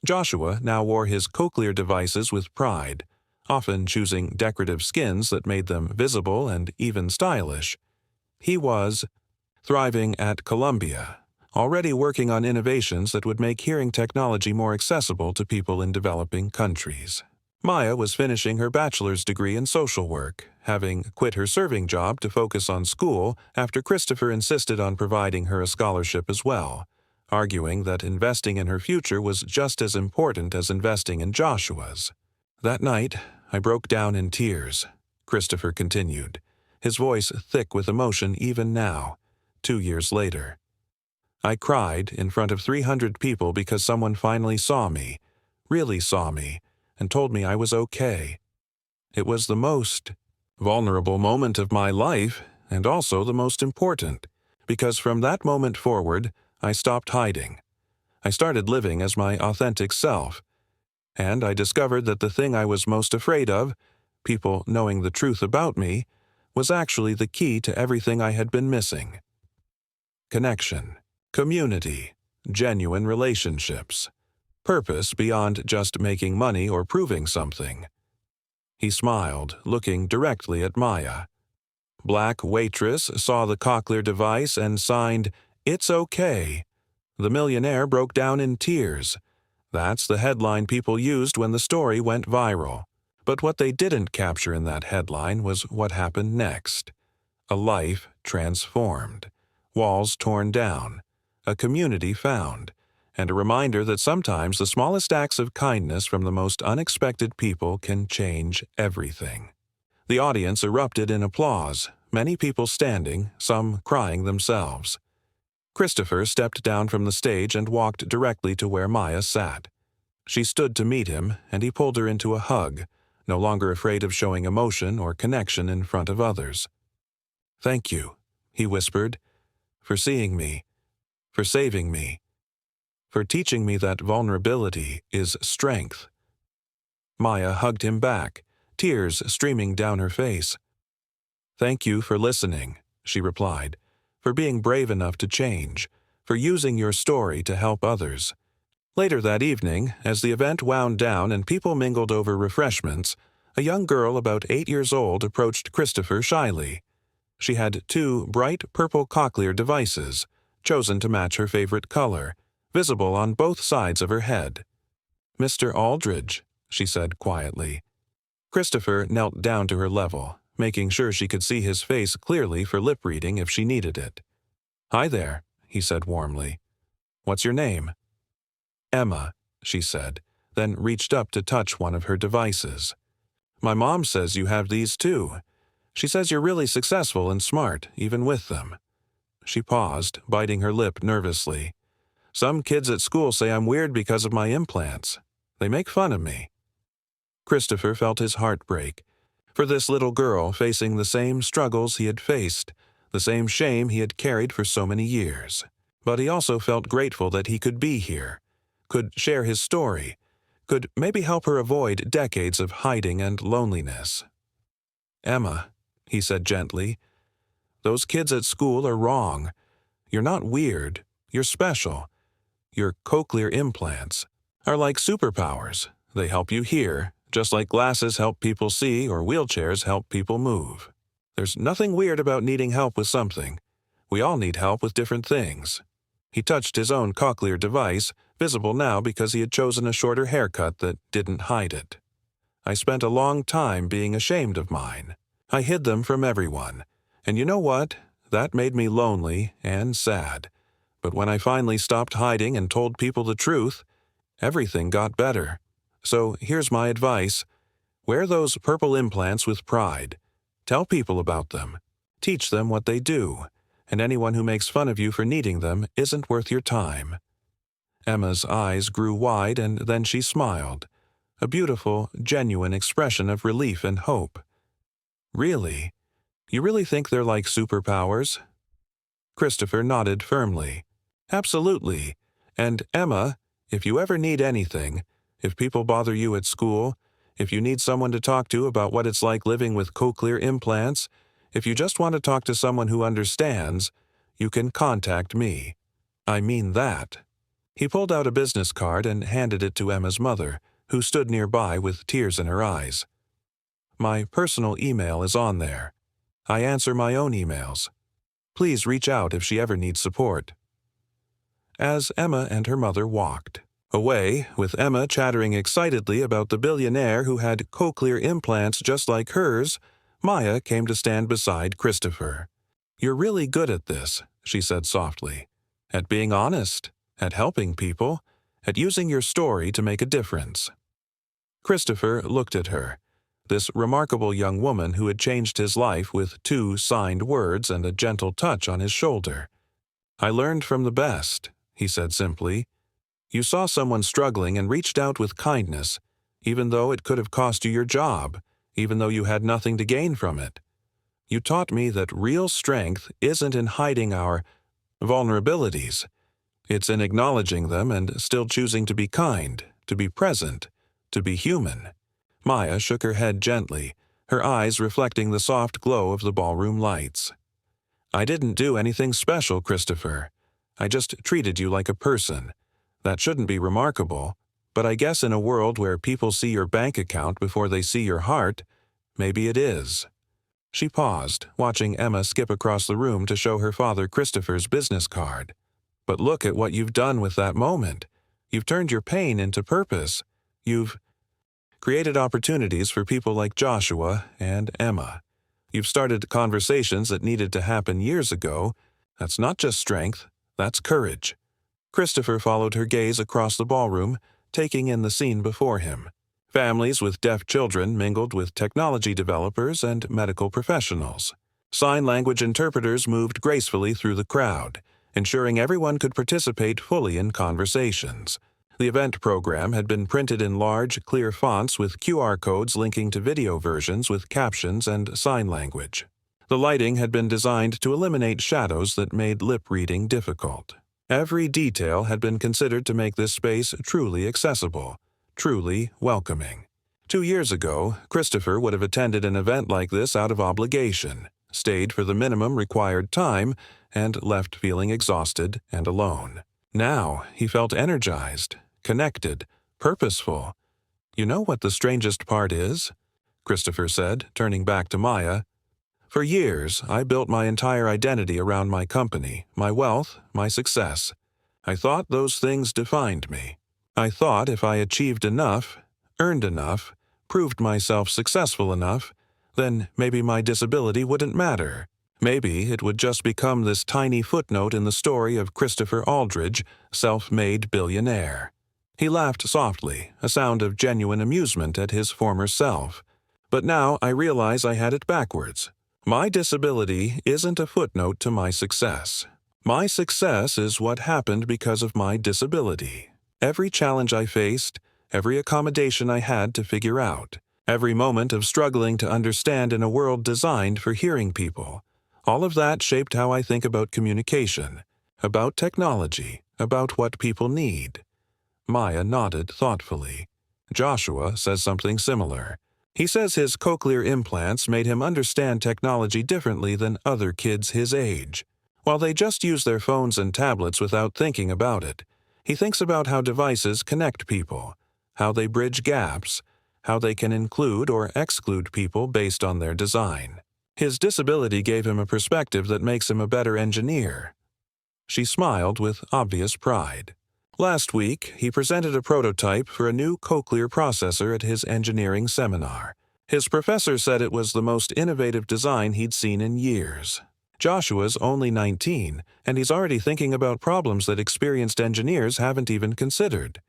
Joshua now wore his Cochlear devices with pride, often choosing decorative skins that made them visible and even stylish. He was thriving at Columbia, already working on innovations that would make hearing technology more accessible to people in developing countries. Maya was finishing her bachelor's degree in social work, having quit her serving job to focus on school after Christopher insisted on providing her a scholarship as well, arguing that investing in her future was just as important as investing in Joshua's. "That night, I broke down in tears," Christopher continued, his voice thick with emotion even now, 2 years later. I cried in front of 300 people because someone finally saw me, really saw me, and told me I was okay. It was the most vulnerable moment of my life, and also the most important, because from that moment forward, I stopped hiding. I started living as my authentic self, and I discovered that the thing I was most afraid of, people knowing the truth about me, was actually the key to everything I had been missing. Connection, community, genuine relationships, purpose beyond just making money or proving something. He smiled, looking directly at Maya. Black waitress saw the Cochlear device and signed, "It's okay." The millionaire broke down in tears. That's the headline people used when the story went viral. But what they didn't capture in that headline was what happened next. A life transformed, walls torn down, a community found, and a reminder that sometimes the smallest acts of kindness from the most unexpected people can change everything. The audience erupted in applause, many people standing, some crying themselves. Christopher stepped down from the stage and walked directly to where Maya sat. She stood to meet him, and he pulled her into a hug, no longer afraid of showing emotion or connection in front of others. "Thank you," he whispered, "for seeing me, for saving me, for teaching me that vulnerability is strength." Maya hugged him back, tears streaming down her face. "Thank you for listening," she replied, "for being brave enough to change, for using your story to help others." Later that evening, as the event wound down and people mingled over refreshments, a young girl about 8 years old approached Christopher shyly. She had 2 bright purple Cochlear devices, chosen to match her favorite color, visible on both sides of her head. "Mr. Aldridge," she said quietly. Christopher knelt down to her level, making sure she could see his face clearly for lip reading if she needed it. "Hi there," he said warmly. "What's your name?" "Emma," she said, then reached up to touch one of her devices. "My mom says you have these too. She says you're really successful and smart, even with them." She paused, biting her lip nervously. "Some kids at school say I'm weird because of my implants. They make fun of me." Christopher felt his heart break. For this little girl facing the same struggles he had faced, the same shame he had carried for so many years. But he also felt grateful that he could be here, could share his story, could maybe help her avoid decades of hiding and loneliness. "Emma," he said gently, "those kids at school are wrong. You're not weird, you're special. Your cochlear implants are like superpowers. They help you hear, just like glasses help people see or wheelchairs help people move. There's nothing weird about needing help with something. We all need help with different things." He touched his own Cochlear device, visible now because he had chosen a shorter haircut that didn't hide it. "I spent a long time being ashamed of mine. I hid them from everyone. And you know what? That made me lonely and sad. But when I finally stopped hiding and told people the truth, everything got better. So here's my advice. Wear those purple implants with pride. Tell people about them. Teach them what they do. And anyone who makes fun of you for needing them isn't worth your time." Emma's eyes grew wide and then she smiled, a beautiful, genuine expression of relief and hope. "Really? You really think they're like superpowers?" Christopher nodded firmly. "Absolutely. And Emma, if you ever need anything, if people bother you at school, if you need someone to talk to about what it's like living with cochlear implants, if you just want to talk to someone who understands, you can contact me. I mean that." He pulled out a business card and handed it to Emma's mother, who stood nearby with tears in her eyes. "My personal email is on there. I answer my own emails. Please reach out if she ever needs support." As Emma and her mother walked away, with Emma chattering excitedly about the billionaire who had cochlear implants just like hers, Maya came to stand beside Christopher. "You're really good at this," she said softly. "At being honest, at helping people, at using your story to make a difference." Christopher looked at her, this remarkable young woman who had changed his life with 2 signed words and a gentle touch on his shoulder. "I learned from the best," he said simply. "You saw someone struggling and reached out with kindness, even though it could have cost you your job, even though you had nothing to gain from it. You taught me that real strength isn't in hiding our vulnerabilities. It's in acknowledging them and still choosing to be kind, to be present, to be human." Maya shook her head gently, her eyes reflecting the soft glow of the ballroom lights. "I didn't do anything special, Christopher. I just treated you like a person. That shouldn't be remarkable, but I guess in a world where people see your bank account before they see your heart, maybe it is." She paused, watching Emma skip across the room to show her father Christopher's business card. "But look at what you've done with that moment. You've turned your pain into purpose. You've created opportunities for people like Joshua and Emma. You've started conversations that needed to happen years ago. That's not just strength, that's courage." Christopher followed her gaze across the ballroom, taking in the scene before him. Families with deaf children mingled with technology developers and medical professionals. Sign language interpreters moved gracefully through the crowd, ensuring everyone could participate fully in conversations. The event program had been printed in large, clear fonts with QR codes linking to video versions with captions and sign language. The lighting had been designed to eliminate shadows that made lip reading difficult. Every detail had been considered to make this space truly accessible, truly welcoming. 2 years ago, Christopher would have attended an event like this out of obligation, stayed for the minimum required time, and left feeling exhausted and alone. Now he felt energized, connected, purposeful. "You know what the strangest part is?" Christopher said, turning back to Maya. "For years, I built my entire identity around my company, my wealth, my success. I thought those things defined me. I thought if I achieved enough, earned enough, proved myself successful enough, then maybe my disability wouldn't matter. Maybe it would just become this tiny footnote in the story of Christopher Aldridge, self-made billionaire." He laughed softly, a sound of genuine amusement at his former self. "But now I realize I had it backwards. My disability isn't a footnote to my success. My success is what happened because of my disability. Every challenge I faced, every accommodation I had to figure out, every moment of struggling to understand in a world designed for hearing people, all of that shaped how I think about communication, about technology, about what people need." Maya nodded thoughtfully. Joshua says something similar. He says his cochlear implants made him understand technology differently than other kids his age. While they just use their phones and tablets without thinking about it, he thinks about how devices connect people, how they bridge gaps, how they can include or exclude people based on their design. His disability gave him a perspective that makes him a better engineer. She smiled with obvious pride. Last week, he presented a prototype for a new Cochlear processor at his engineering seminar. His professor said it was the most innovative design he'd seen in years. Joshua's only 19, and he's already thinking about problems that experienced engineers haven't even considered.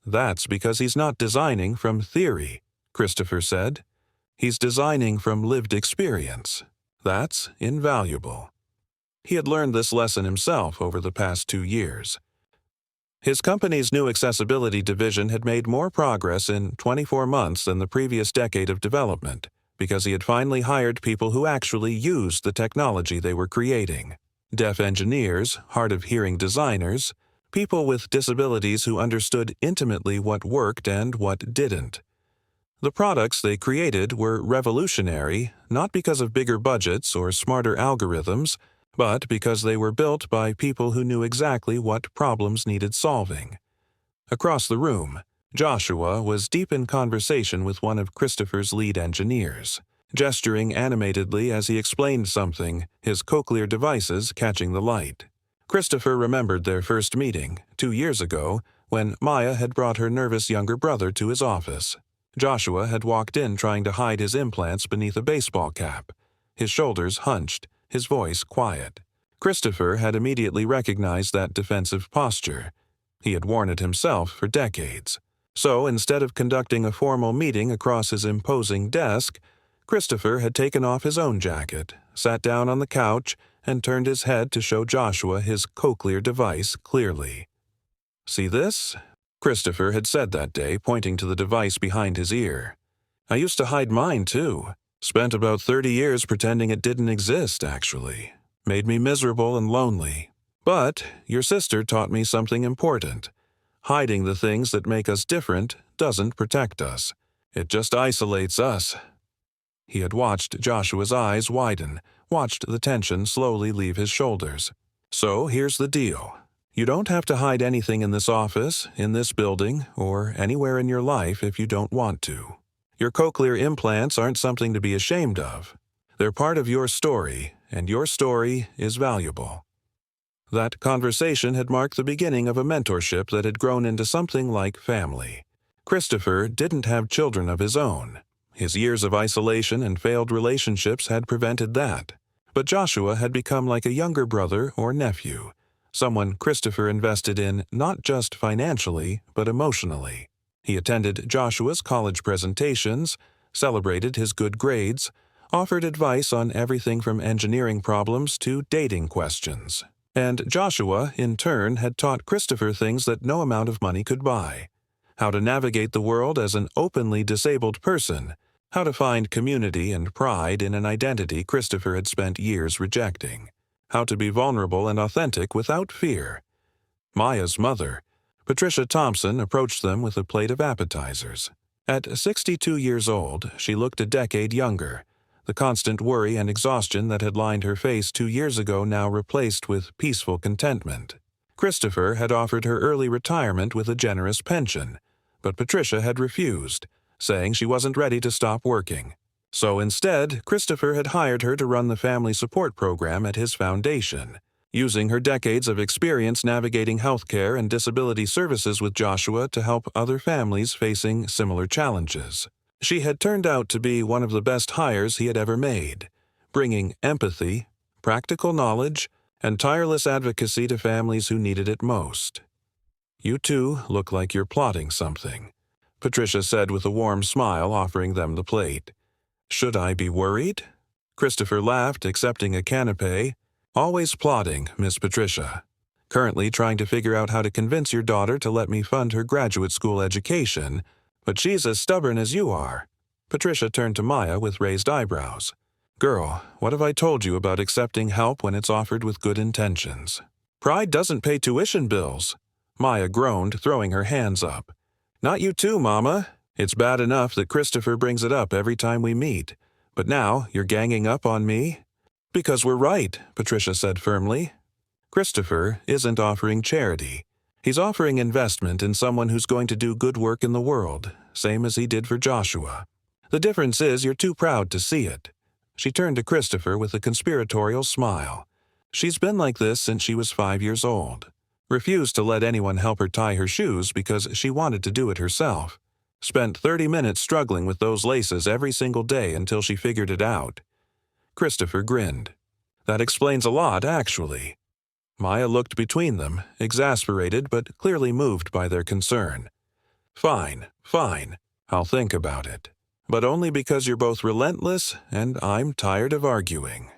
"That's because he's not designing from theory," Christopher said. "He's designing from lived experience. That's invaluable." He had learned this lesson himself over the past 2 years. His company's new accessibility division had made more progress in 24 months than the previous decade of development, because he had finally hired people who actually used the technology they were creating. Deaf engineers, hard-of-hearing designers, people with disabilities who understood intimately what worked and what didn't. The products they created were revolutionary, not because of bigger budgets or smarter algorithms, but because they were built by people who knew exactly what problems needed solving. Across the room, Joshua was deep in conversation with one of Christopher's lead engineers, gesturing animatedly as he explained something, his cochlear devices catching the light. Christopher remembered their first meeting, 2 years ago, when Maya had brought her nervous younger brother to his office. Joshua had walked in trying to hide his implants beneath a baseball cap, his shoulders hunched, his voice quiet. Christopher had immediately recognized that defensive posture. He had worn it himself for decades. So instead of conducting a formal meeting across his imposing desk, Christopher had taken off his own jacket, sat down on the couch, and turned his head to show Joshua his Cochlear device clearly. "See this?" Christopher had said that day, pointing to the device behind his ear. "I used to hide mine, too. Spent about 30 years pretending it didn't exist, actually. Made me miserable and lonely. But your sister taught me something important. Hiding the things that make us different doesn't protect us. It just isolates us." He had watched Joshua's eyes widen, watched the tension slowly leave his shoulders. "So here's the deal. You don't have to hide anything in this office, in this building, or anywhere in your life if you don't want to. Your cochlear implants aren't something to be ashamed of. They're part of your story, and your story is valuable." That conversation had marked the beginning of a mentorship that had grown into something like family. Christopher didn't have children of his own. His years of isolation and failed relationships had prevented that. But Joshua had become like a younger brother or nephew, someone Christopher invested in not just financially, but emotionally. He attended Joshua's college presentations, celebrated his good grades, offered advice on everything from engineering problems to dating questions. And Joshua, in turn, had taught Christopher things that no amount of money could buy. How to navigate the world as an openly disabled person, how to find community and pride in an identity Christopher had spent years rejecting, how to be vulnerable and authentic without fear. Maya's mother, Patricia Thompson, approached them with a plate of appetizers. At 62 years old, she looked a decade younger. The constant worry and exhaustion that had lined her face 2 years ago now replaced with peaceful contentment. Christopher had offered her early retirement with a generous pension, but Patricia had refused, saying she wasn't ready to stop working. So instead, Christopher had hired her to run the family support program at his foundation. Using her decades of experience navigating healthcare and disability services with Joshua to help other families facing similar challenges. She had turned out to be one of the best hires he had ever made, bringing empathy, practical knowledge, and tireless advocacy to families who needed it most. "You two look like you're plotting something," Patricia said with a warm smile, offering them the plate. "Should I be worried?" Christopher laughed, accepting a canapé. "Always plotting, Miss Patricia. Currently trying to figure out how to convince your daughter to let me fund her graduate school education, but she's as stubborn as you are." Patricia turned to Maya with raised eyebrows. "Girl, what have I told you about accepting help when it's offered with good intentions?" "Pride doesn't pay tuition bills," Maya groaned, throwing her hands up. "Not you too, Mama. It's bad enough that Christopher brings it up every time we meet, but now you're ganging up on me?" "Because we're right," Patricia said firmly. "Christopher isn't offering charity. He's offering investment in someone who's going to do good work in the world, same as he did for Joshua. The difference is you're too proud to see it." She turned to Christopher with a conspiratorial smile. She's been like this since she was 5 years old. Refused to let anyone help her tie her shoes because she wanted to do it herself. Spent 30 minutes struggling with those laces every single day until she figured it out. Christopher grinned. "That explains a lot, actually." Maya looked between them, exasperated but clearly moved by their concern. Fine. I'll think about it. But only because you're both relentless and I'm tired of arguing."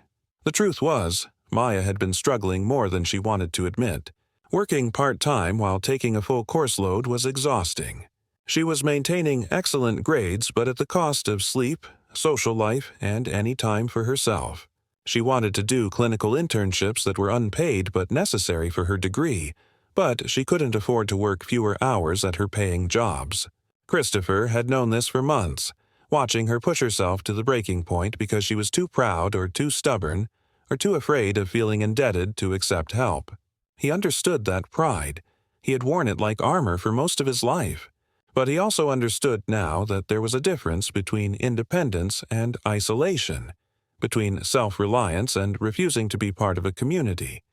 The truth was, Maya had been struggling more than she wanted to admit. Working part-time while taking a full course load was exhausting. She was maintaining excellent grades, but at the cost of sleep, social life, and any time for herself. She wanted to do clinical internships that were unpaid but necessary for her degree, but she couldn't afford to work fewer hours at her paying jobs. Christopher had known this for months, watching her push herself to the breaking point because she was too proud or too stubborn or too afraid of feeling indebted to accept help. He understood that pride. He had worn it like armor for most of his life. But he also understood now that there was a difference between independence and isolation, between self-reliance and refusing to be part of a community.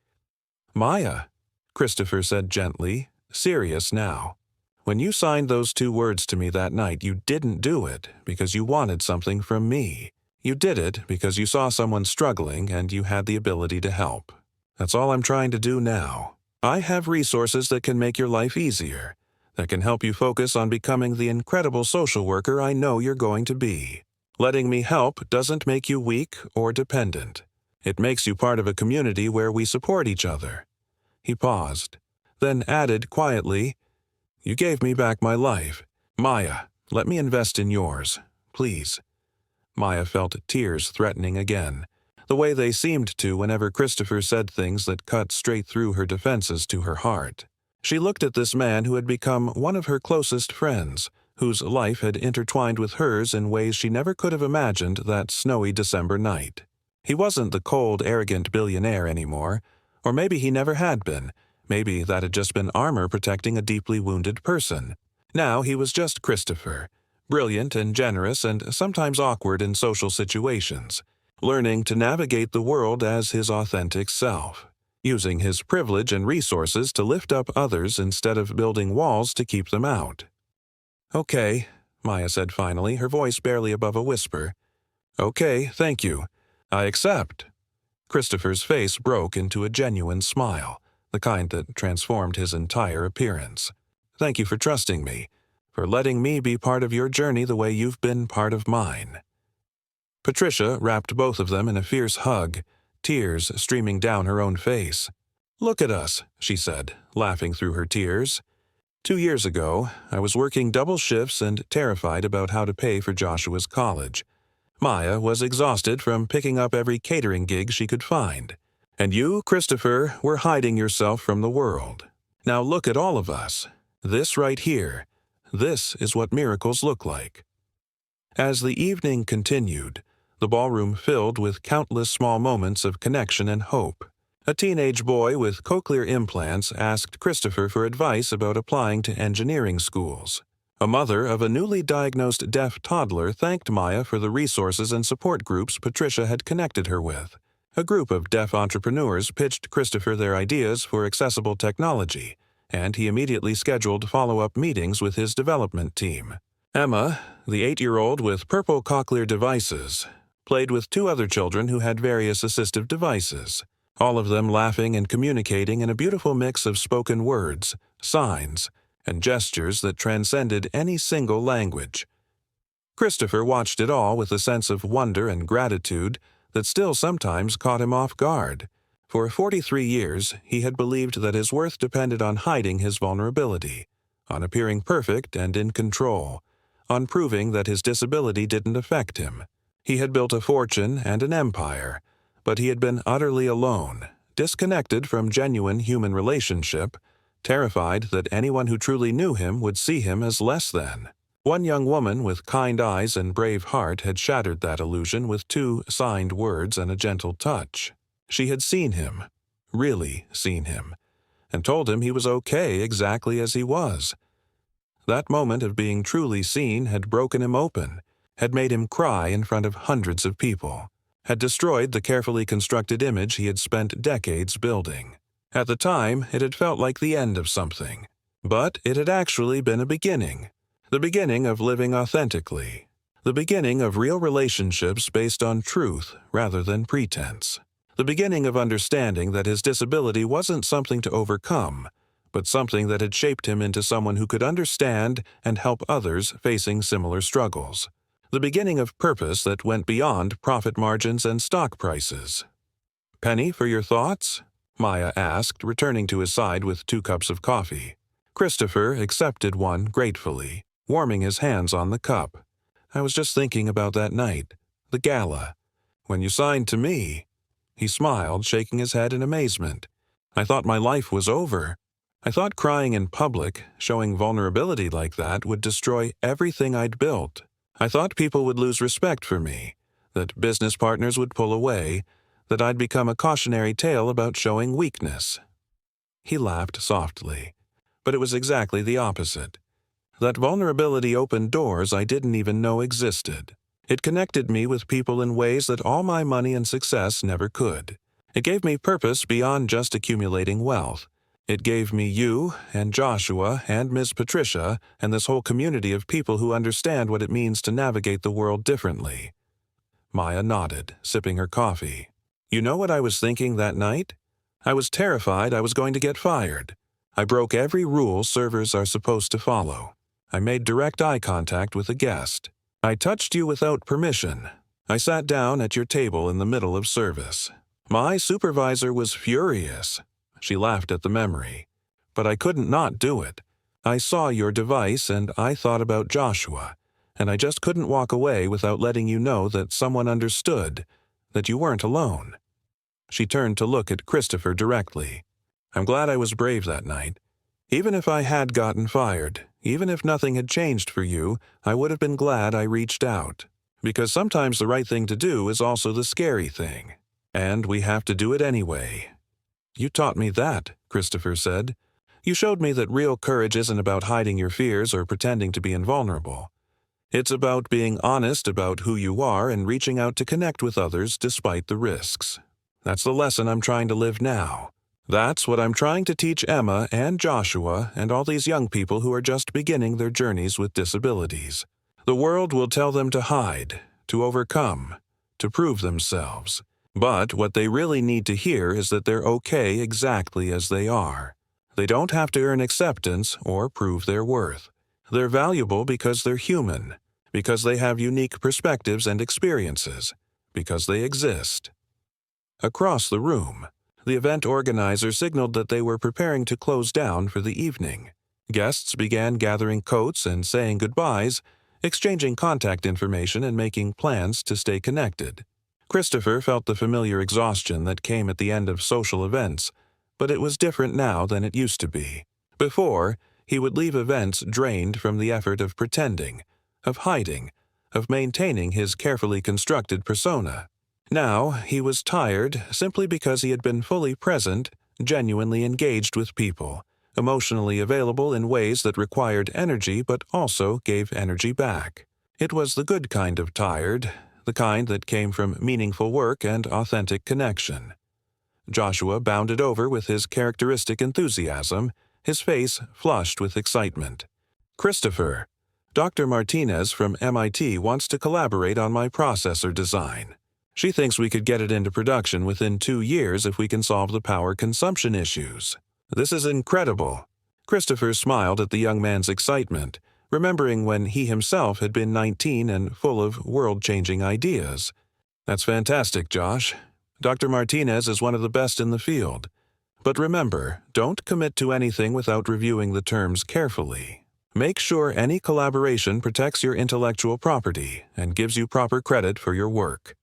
"Maya," Christopher said gently, serious now, "when you signed those 2 words to me that night, you didn't do it because you wanted something from me. You did it because you saw someone struggling and you had the ability to help. That's all I'm trying to do now. I have resources that can make your life easier, that can help you focus on becoming the incredible social worker I know you're going to be. Letting me help doesn't make you weak or dependent. It makes you part of a community where we support each other." He paused, then added quietly, "You gave me back my life. Maya, let me invest in yours, please." Maya felt tears threatening again, the way they seemed to whenever Christopher said things that cut straight through her defenses to her heart. She looked at this man who had become one of her closest friends, whose life had intertwined with hers in ways she never could have imagined that snowy December night. He wasn't the cold, arrogant billionaire anymore, or maybe he never had been. Maybe that had just been armor protecting a deeply wounded person. Now he was just Christopher, brilliant and generous and sometimes awkward in social situations, learning to navigate the world as his authentic self, using his privilege and resources to lift up others instead of building walls to keep them out. "Okay," Maya said finally, her voice barely above a whisper. "Okay, thank you. I accept." Christopher's face broke into a genuine smile, the kind that transformed his entire appearance. "Thank you for trusting me, for letting me be part of your journey the way you've been part of mine." Patricia wrapped both of them in a fierce hug, tears streaming down her own face. "Look at us," she said, laughing through her tears. "2 years ago, I was working double shifts and terrified about how to pay for Joshua's college. Maya was exhausted from picking up every catering gig she could find. And you, Christopher, were hiding yourself from the world. Now look at all of us. This right here. This is what miracles look like." As the evening continued, the ballroom filled with countless small moments of connection and hope. A teenage boy with cochlear implants asked Christopher for advice about applying to engineering schools. A mother of a newly diagnosed deaf toddler thanked Maya for the resources and support groups Patricia had connected her with. A group of deaf entrepreneurs pitched Christopher their ideas for accessible technology, and he immediately scheduled follow-up meetings with his development team. Emma, the 8-year-old with purple cochlear devices, played with 2 other children who had various assistive devices, all of them laughing and communicating in a beautiful mix of spoken words, signs, and gestures that transcended any single language. Christopher watched it all with a sense of wonder and gratitude that still sometimes caught him off guard. For 43 years, he had believed that his worth depended on hiding his vulnerability, on appearing perfect and in control, on proving that his disability didn't affect him. He had built a fortune and an empire, but he had been utterly alone, disconnected from genuine human relationship, terrified that anyone who truly knew him would see him as less than. One young woman with kind eyes and brave heart had shattered that illusion with 2 signed words and a gentle touch. She had seen him, really seen him, and told him he was okay exactly as he was. That moment of being truly seen had broken him open, had made him cry in front of hundreds of people, had destroyed the carefully constructed image he had spent decades building. At the time, it had felt like the end of something, but it had actually been a beginning. The beginning of living authentically. The beginning of real relationships based on truth rather than pretense. The beginning of understanding that his disability wasn't something to overcome, but something that had shaped him into someone who could understand and help others facing similar struggles. The beginning of purpose that went beyond profit margins and stock prices. "Penny, for your thoughts?" Maya asked, returning to his side with 2 cups of coffee. Christopher accepted one gratefully, warming his hands on the cup. "I was just thinking about that night, the gala. When you signed to me." He smiled, shaking his head in amazement. "I thought my life was over. I thought crying in public, showing vulnerability like that, would destroy everything I'd built. I thought people would lose respect for me, that business partners would pull away, that I'd become a cautionary tale about showing weakness." He laughed softly, but it was exactly the opposite. That vulnerability opened doors I didn't even know existed. It connected me with people in ways that all my money and success never could. It gave me purpose beyond just accumulating wealth. It gave me you and Joshua and Miss Patricia and this whole community of people who understand what it means to navigate the world differently. Maya nodded, sipping her coffee. "You know what I was thinking that night? I was terrified I was going to get fired. I broke every rule servers are supposed to follow. I made direct eye contact with a guest. I touched you without permission. I sat down at your table in the middle of service. My supervisor was furious. She laughed at the memory. But I couldn't not do it. I saw your device and I thought about Joshua, and I just couldn't walk away without letting you know that someone understood, that you weren't alone. She turned to look at Christopher directly. I'm glad I was brave that night. Even if I had gotten fired, even if nothing had changed for you, I would have been glad I reached out. Because sometimes the right thing to do is also the scary thing. And we have to do it anyway. You taught me that, Christopher said. You showed me that real courage isn't about hiding your fears or pretending to be invulnerable. It's about being honest about who you are and reaching out to connect with others despite the risks. That's the lesson I'm trying to live now. That's what I'm trying to teach Emma and Joshua and all these young people who are just beginning their journeys with disabilities. The world will tell them to hide, to overcome, to prove themselves. But what they really need to hear is that they're okay exactly as they are. They don't have to earn acceptance or prove their worth. They're valuable because they're human, because they have unique perspectives and experiences, because they exist. Across the room, the event organizer signaled that they were preparing to close down for the evening. Guests began gathering coats and saying goodbyes, exchanging contact information and making plans to stay connected. Christopher felt the familiar exhaustion that came at the end of social events, but it was different now than it used to be. Before, he would leave events drained from the effort of pretending, of hiding, of maintaining his carefully constructed persona. Now, he was tired simply because he had been fully present, genuinely engaged with people, emotionally available in ways that required energy but also gave energy back. It was the good kind of tired, the kind that came from meaningful work and authentic connection. Joshua bounded over with his characteristic enthusiasm, his face flushed with excitement. Christopher, Dr. Martinez from MIT wants to collaborate on my processor design. She thinks we could get it into production within 2 years if we can solve the power consumption issues. This is incredible. Christopher smiled at the young man's excitement, remembering when he himself had been 19 and full of world-changing ideas. That's fantastic, Josh. Dr. Martinez is one of the best in the field. But remember, don't commit to anything without reviewing the terms carefully. Make sure any collaboration protects your intellectual property and gives you proper credit for your work.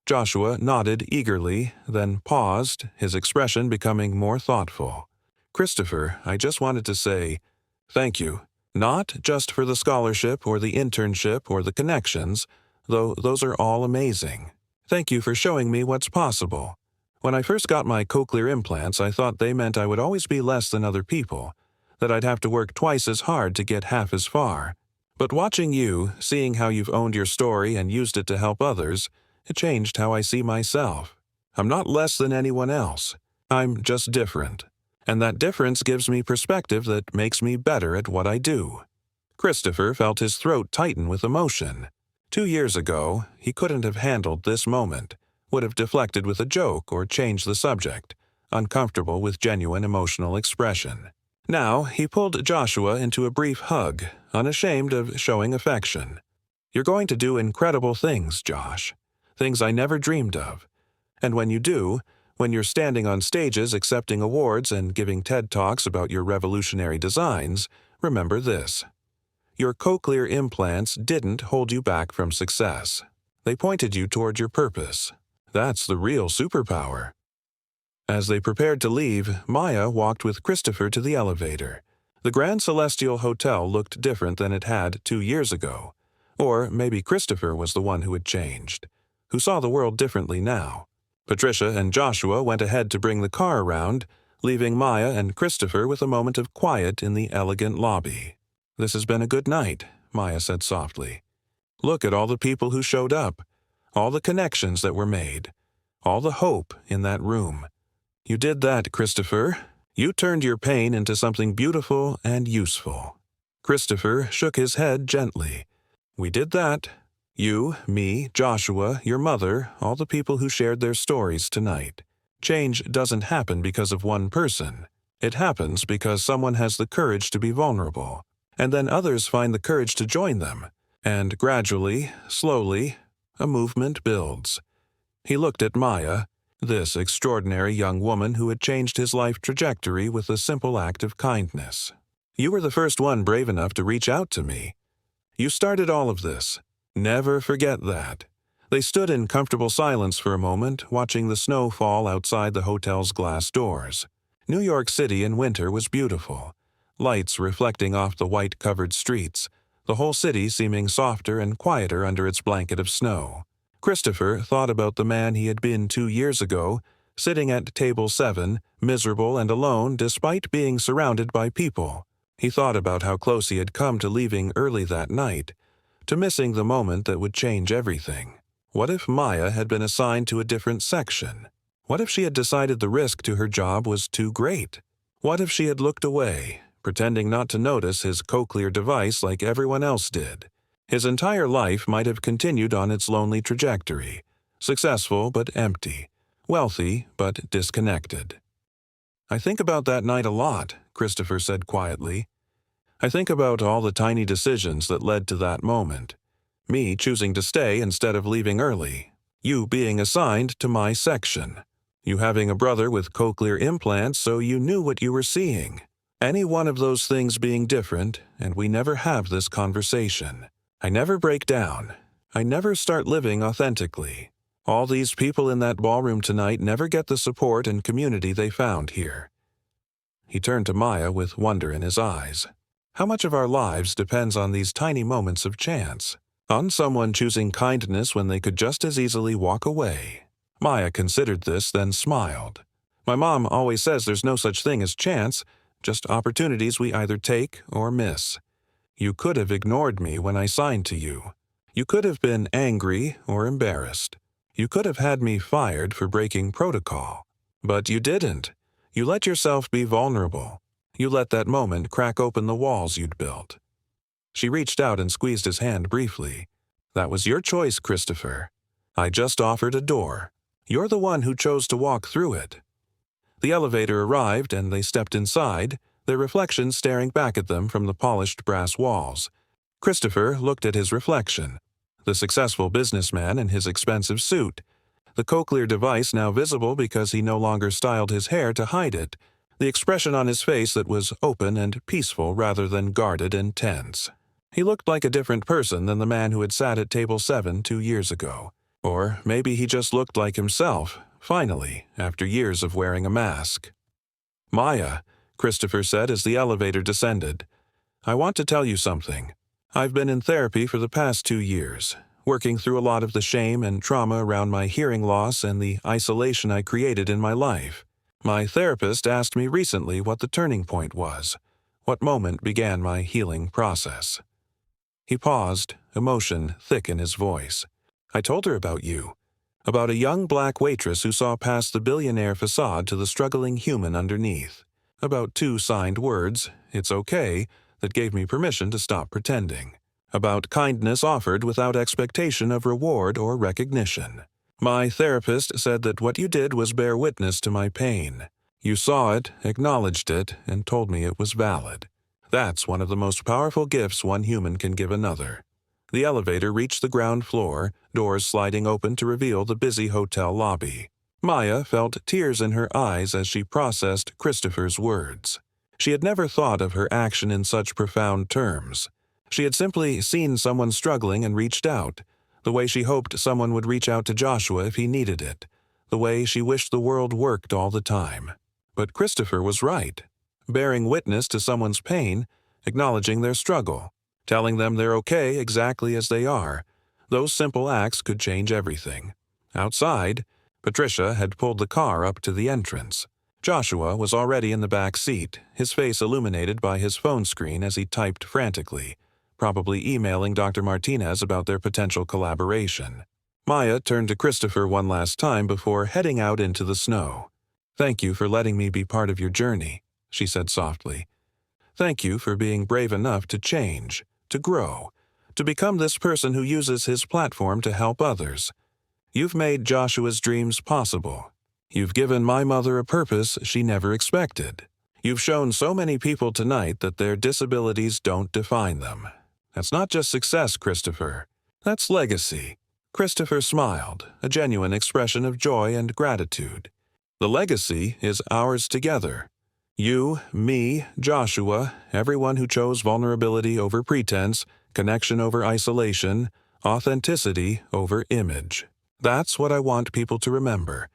Joshua nodded eagerly, then paused, his expression becoming more thoughtful. Christopher, I just wanted to say, thank you. Not just for the scholarship or the internship or the connections, though those are all amazing. Thank you for showing me what's possible. When I first got my cochlear implants, I thought they meant I would always be less than other people, that I'd have to work twice as hard to get half as far. But watching you, seeing how you've owned your story and used it to help others, it changed how I see myself. I'm not less than anyone else. I'm just different. And that difference gives me perspective that makes me better at what I do. Christopher felt his throat tighten with emotion. 2 years ago, he couldn't have handled this moment, would have deflected with a joke or changed the subject, uncomfortable with genuine emotional expression. Now, he pulled Joshua into a brief hug, unashamed of showing affection. You're going to do incredible things, Josh. Things I never dreamed of. And when you do, when you're standing on stages accepting awards and giving TED Talks about your revolutionary designs, remember this. Your cochlear implants didn't hold you back from success. They pointed you toward your purpose. That's the real superpower. As they prepared to leave, Maya walked with Christopher to the elevator. The Grand Celestial Hotel looked different than it had 2 years ago. Or maybe Christopher was the one who had changed, who saw the world differently now. Patricia and Joshua went ahead to bring the car around, leaving Maya and Christopher with a moment of quiet in the elegant lobby. This has been a good night, Maya said softly. Look at all the people who showed up, all the connections that were made, all the hope in that room. You did that, Christopher. You turned your pain into something beautiful and useful. Christopher shook his head gently. We did that. You, me, Joshua, your mother, all the people who shared their stories tonight. Change doesn't happen because of one person. It happens because someone has the courage to be vulnerable, and then others find the courage to join them. And gradually, slowly, a movement builds. He looked at Maya. This extraordinary young woman who had changed his life trajectory with a simple act of kindness. You were the first one brave enough to reach out to me. You started all of this. Never forget that. They stood in comfortable silence for a moment, watching the snow fall outside the hotel's glass doors. New York City in winter was beautiful. Lights reflecting off the white-covered streets, the whole city seeming softer and quieter under its blanket of snow. Christopher thought about the man he had been 2 years ago, sitting at table 7, miserable and alone despite being surrounded by people. He thought about how close he had come to leaving early that night, to missing the moment that would change everything. What if Maya had been assigned to a different section? What if she had decided the risk to her job was too great? What if she had looked away, pretending not to notice his Cochlear device like everyone else did? His entire life might have continued on its lonely trajectory, successful but empty, wealthy but disconnected. I think about that night a lot, Christopher said quietly. I think about all the tiny decisions that led to that moment. Me choosing to stay instead of leaving early. You being assigned to my section. You having a brother with cochlear implants so you knew what you were seeing. Any one of those things being different, and we never have this conversation. I never break down. I never start living authentically. All these people in that ballroom tonight never get the support and community they found here. He turned to Maya with wonder in his eyes. How much of our lives depends on these tiny moments of chance? On someone choosing kindness when they could just as easily walk away. Maya considered this, then smiled. My mom always says there's no such thing as chance, just opportunities we either take or miss. You could have ignored me when I signed to you. You could have been angry or embarrassed. You could have had me fired for breaking protocol. But you didn't. You let yourself be vulnerable. You let that moment crack open the walls you'd built. She reached out and squeezed his hand briefly. That was your choice, Christopher. I just offered a door. You're the one who chose to walk through it. The elevator arrived and they stepped inside, their reflections staring back at them from the polished brass walls. Christopher looked at his reflection. The successful businessman in his expensive suit. The Cochlear device now visible because he no longer styled his hair to hide it. The expression on his face that was open and peaceful rather than guarded and tense. He looked like a different person than the man who had sat at table 7 2 years ago. Or maybe he just looked like himself, finally, after years of wearing a mask. Maya, Christopher said as the elevator descended, I want to tell you something. I've been in therapy for the past 2 years, working through a lot of the shame and trauma around my hearing loss and the isolation I created in my life. My therapist asked me recently what the turning point was, what moment began my healing process. He paused, emotion thick in his voice. I told her about you, about a young black waitress who saw past the billionaire facade to the struggling human underneath, about 2 signed words, it's okay, that gave me permission to stop pretending, about kindness offered without expectation of reward or recognition. My therapist said that what you did was bear witness to my pain. You saw it, acknowledged it, and told me it was valid. That's one of the most powerful gifts one human can give another. The elevator reached the ground floor, doors sliding open to reveal the busy hotel lobby. Maya felt tears in her eyes as she processed Christopher's words. She had never thought of her action in such profound terms. She had simply seen someone struggling and reached out, the way she hoped someone would reach out to Joshua if he needed it, the way she wished the world worked all the time. But Christopher was right. Bearing witness to someone's pain, acknowledging their struggle, telling them they're okay exactly as they are, those simple acts could change everything. Outside, Patricia had pulled the car up to the entrance. Joshua was already in the back seat, his face illuminated by his phone screen as he typed frantically, probably emailing Dr. Martinez about their potential collaboration. Maya turned to Christopher one last time before heading out into the snow. Thank you for letting me be part of your journey, she said softly. Thank you for being brave enough to change, to grow, to become this person who uses his platform to help others. You've made Joshua's dreams possible. You've given my mother a purpose she never expected. You've shown so many people tonight that their disabilities don't define them. That's not just success, Christopher. That's legacy. Christopher smiled, a genuine expression of joy and gratitude. The legacy is ours together. You, me, Joshua, everyone who chose vulnerability over pretense, connection over isolation, authenticity over image. That's what I want people to remember.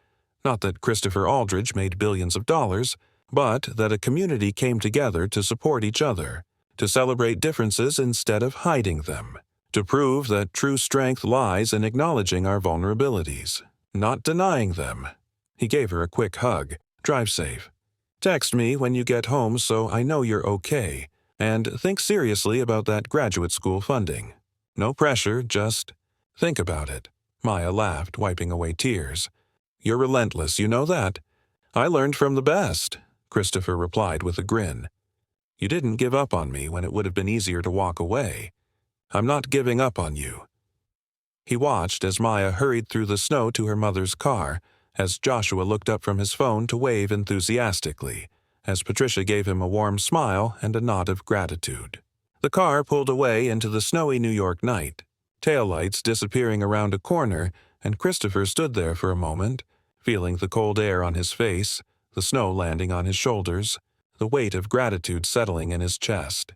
Not that Christopher Aldrich made billions of dollars, but that a community came together to support each other, to celebrate differences instead of hiding them, to prove that true strength lies in acknowledging our vulnerabilities, not denying them. He gave her a quick hug. Drive safe. Text me when you get home so I know you're okay, and think seriously about that graduate school funding. No pressure, just think about it. Maya laughed, wiping away tears. You're relentless, you know that. I learned from the best, Christopher replied with a grin. You didn't give up on me when it would have been easier to walk away. I'm not giving up on you. He watched as Maya hurried through the snow to her mother's car, as Joshua looked up from his phone to wave enthusiastically, as Patricia gave him a warm smile and a nod of gratitude. The car pulled away into the snowy New York night, taillights disappearing around a corner, and Christopher stood there for a moment, feeling the cold air on his face, the snow landing on his shoulders, the weight of gratitude settling in his chest.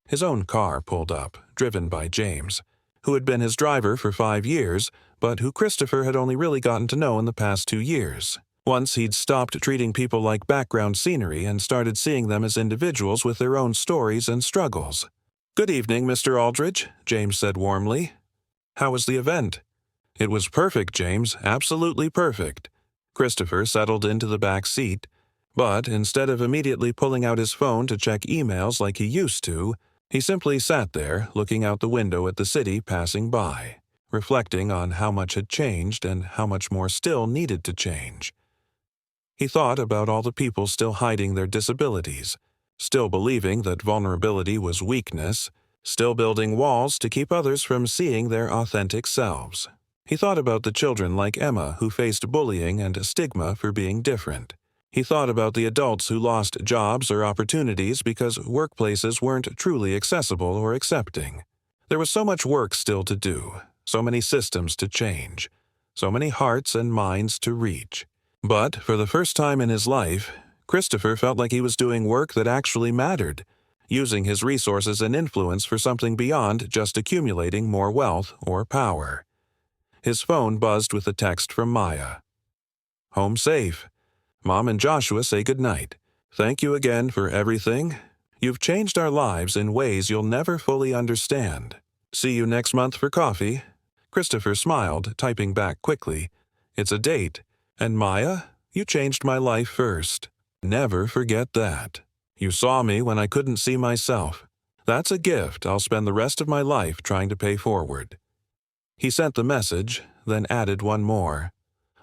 His own car pulled up, driven by James, who had been his driver for 5 years, but who Christopher had only really gotten to know in the past 2 years. Once he'd stopped treating people like background scenery and started seeing them as individuals with their own stories and struggles. Good evening, Mr. Aldrich, James said warmly. How was the event? It was perfect, James, absolutely perfect. Christopher settled into the back seat, but instead of immediately pulling out his phone to check emails like he used to, he simply sat there, looking out the window at the city passing by, reflecting on how much had changed and how much more still needed to change. He thought about all the people still hiding their disabilities, still believing that vulnerability was weakness, still building walls to keep others from seeing their authentic selves. He thought about the children like Emma who faced bullying and stigma for being different. He thought about the adults who lost jobs or opportunities because workplaces weren't truly accessible or accepting. There was so much work still to do, so many systems to change, so many hearts and minds to reach. But for the first time in his life, Christopher felt like he was doing work that actually mattered, using his resources and influence for something beyond just accumulating more wealth or power. His phone buzzed with a text from Maya. Home safe. Mom and Joshua say goodnight. Thank you again for everything. You've changed our lives in ways you'll never fully understand. See you next month for coffee. Christopher smiled, typing back quickly. It's a date. And Maya, you changed my life first. Never forget that. You saw me when I couldn't see myself. That's a gift I'll spend the rest of my life trying to pay forward. He sent the message, then added one more.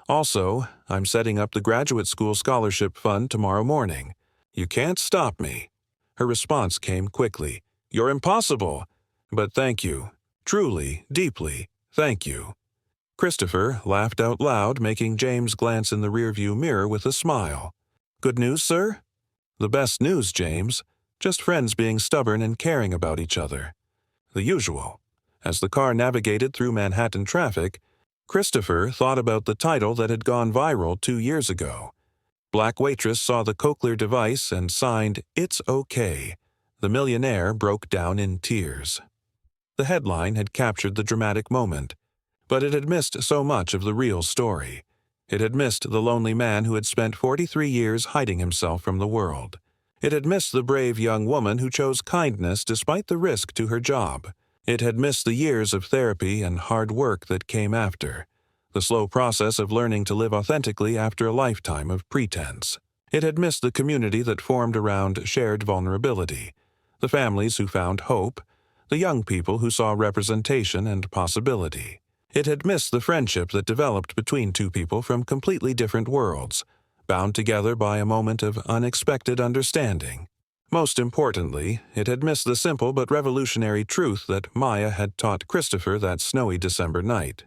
Also, I'm setting up the graduate school scholarship fund tomorrow morning. You can't stop me. Her response came quickly. You're impossible. But thank you. Truly, deeply, thank you. Christopher laughed out loud, making James glance in the rearview mirror with a smile. Good news, sir? The best news, James. Just friends being stubborn and caring about each other. The usual. As the car navigated through Manhattan traffic, Christopher thought about the title that had gone viral 2 years ago. Black waitress saw the Cochlear device and signed, "It's okay." The millionaire broke down in tears. The headline had captured the dramatic moment, but it had missed so much of the real story. It had missed the lonely man who had spent 43 years hiding himself from the world. It had missed the brave young woman who chose kindness despite the risk to her job. It had missed the years of therapy and hard work that came after, the slow process of learning to live authentically after a lifetime of pretense. It had missed the community that formed around shared vulnerability, the families who found hope, the young people who saw representation and possibility. It had missed the friendship that developed between two people from completely different worlds, bound together by a moment of unexpected understanding. Most importantly, it had missed the simple but revolutionary truth that Maya had taught Christopher that snowy December night.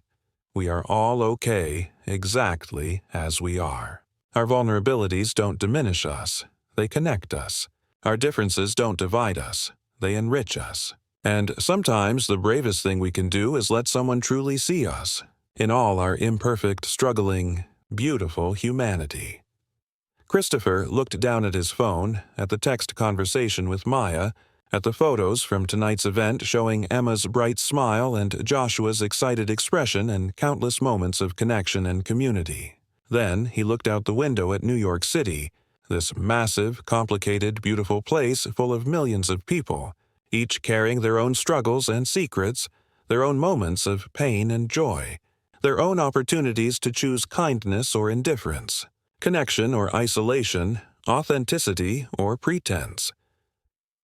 We are all okay, exactly as we are. Our vulnerabilities don't diminish us, they connect us. Our differences don't divide us, they enrich us. And sometimes the bravest thing we can do is let someone truly see us, in all our imperfect, struggling, beautiful humanity. Christopher looked down at his phone, at the text conversation with Maya, at the photos from tonight's event showing Emma's bright smile and Joshua's excited expression and countless moments of connection and community. Then he looked out the window at New York City, this massive, complicated, beautiful place full of millions of people, each carrying their own struggles and secrets, their own moments of pain and joy, their own opportunities to choose kindness or indifference, connection or isolation, authenticity or pretense.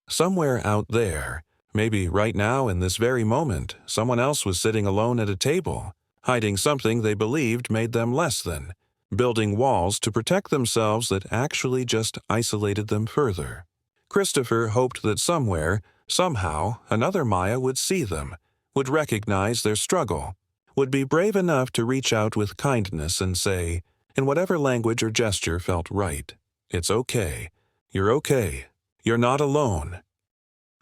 Somewhere out there, maybe right now in this very moment, someone else was sitting alone at a table, hiding something they believed made them less than, building walls to protect themselves that actually just isolated them further. Christopher hoped that somewhere, somehow, another Maya would see them, would recognize their struggle, would be brave enough to reach out with kindness and say, in whatever language or gesture felt right, "It's okay. You're okay. You're not alone."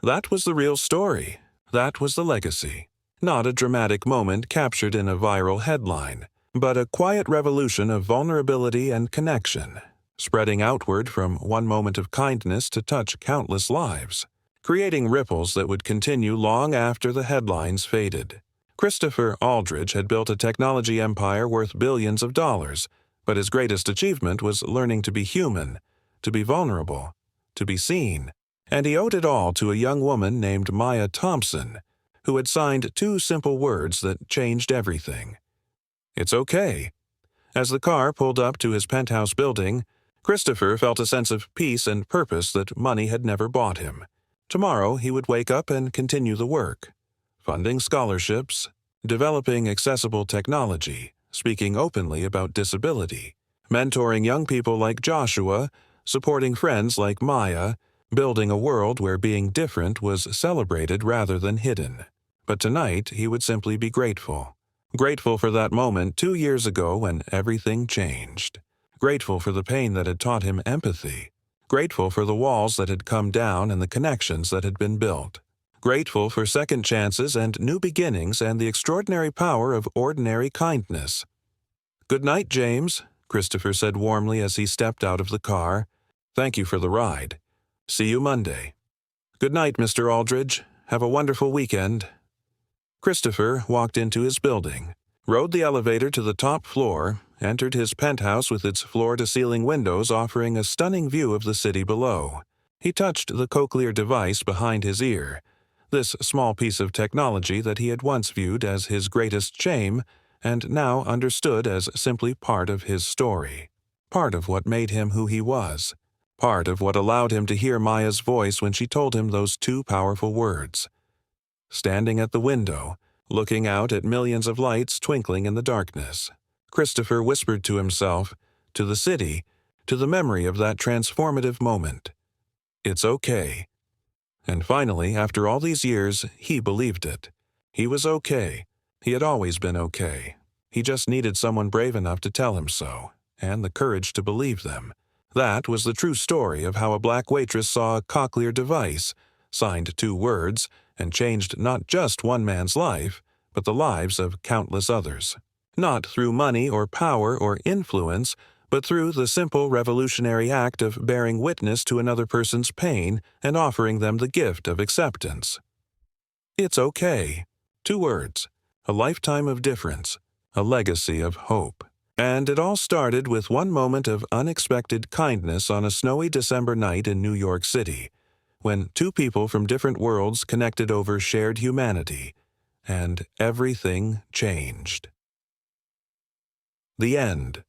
That was the real story. That was the legacy. Not a dramatic moment captured in a viral headline, but a quiet revolution of vulnerability and connection, spreading outward from one moment of kindness to touch countless lives, creating ripples that would continue long after the headlines faded. Christopher Aldrich had built a technology empire worth billions of dollars, but his greatest achievement was learning to be human, to be vulnerable, to be seen, and he owed it all to a young woman named Maya Thompson, who had signed two simple words that changed everything. "It's okay." As the car pulled up to his penthouse building, Christopher felt a sense of peace and purpose that money had never bought him. Tomorrow he would wake up and continue the work, funding scholarships, developing accessible technology, speaking openly about disability, mentoring young people like Joshua, supporting friends like Maya, building a world where being different was celebrated rather than hidden. But tonight he would simply be grateful. Grateful for that moment 2 years ago when everything changed. Grateful for the pain that had taught him empathy. Grateful for the walls that had come down and the connections that had been built. Grateful for second chances and new beginnings and the extraordinary power of ordinary kindness. "Good night, James," Christopher said warmly as he stepped out of the car. "Thank you for the ride. See you Monday." "Good night, Mr. Aldridge. Have a wonderful weekend." Christopher walked into his building, rode the elevator to the top floor, entered his penthouse with its floor-to-ceiling windows offering a stunning view of the city below. He touched the Cochlear device behind his ear, this small piece of technology that he had once viewed as his greatest shame and now understood as simply part of his story, part of what made him who he was, part of what allowed him to hear Maya's voice when she told him those two powerful words. Standing at the window, looking out at millions of lights twinkling in the darkness, Christopher whispered to himself, to the city, to the memory of that transformative moment, "It's okay." And finally, after all these years, he believed it. He was okay. He had always been okay. He just needed someone brave enough to tell him so, and the courage to believe them. That was the true story of how a black waitress saw a Cochlear device, signed two words, and changed not just one man's life, but the lives of countless others. Not through money or power or influence, but through the simple revolutionary act of bearing witness to another person's pain and offering them the gift of acceptance. It's okay. 2 words. A lifetime of difference. A legacy of hope. And it all started with one moment of unexpected kindness on a snowy December night in New York City, when 2 people from different worlds connected over shared humanity, and everything changed. The end.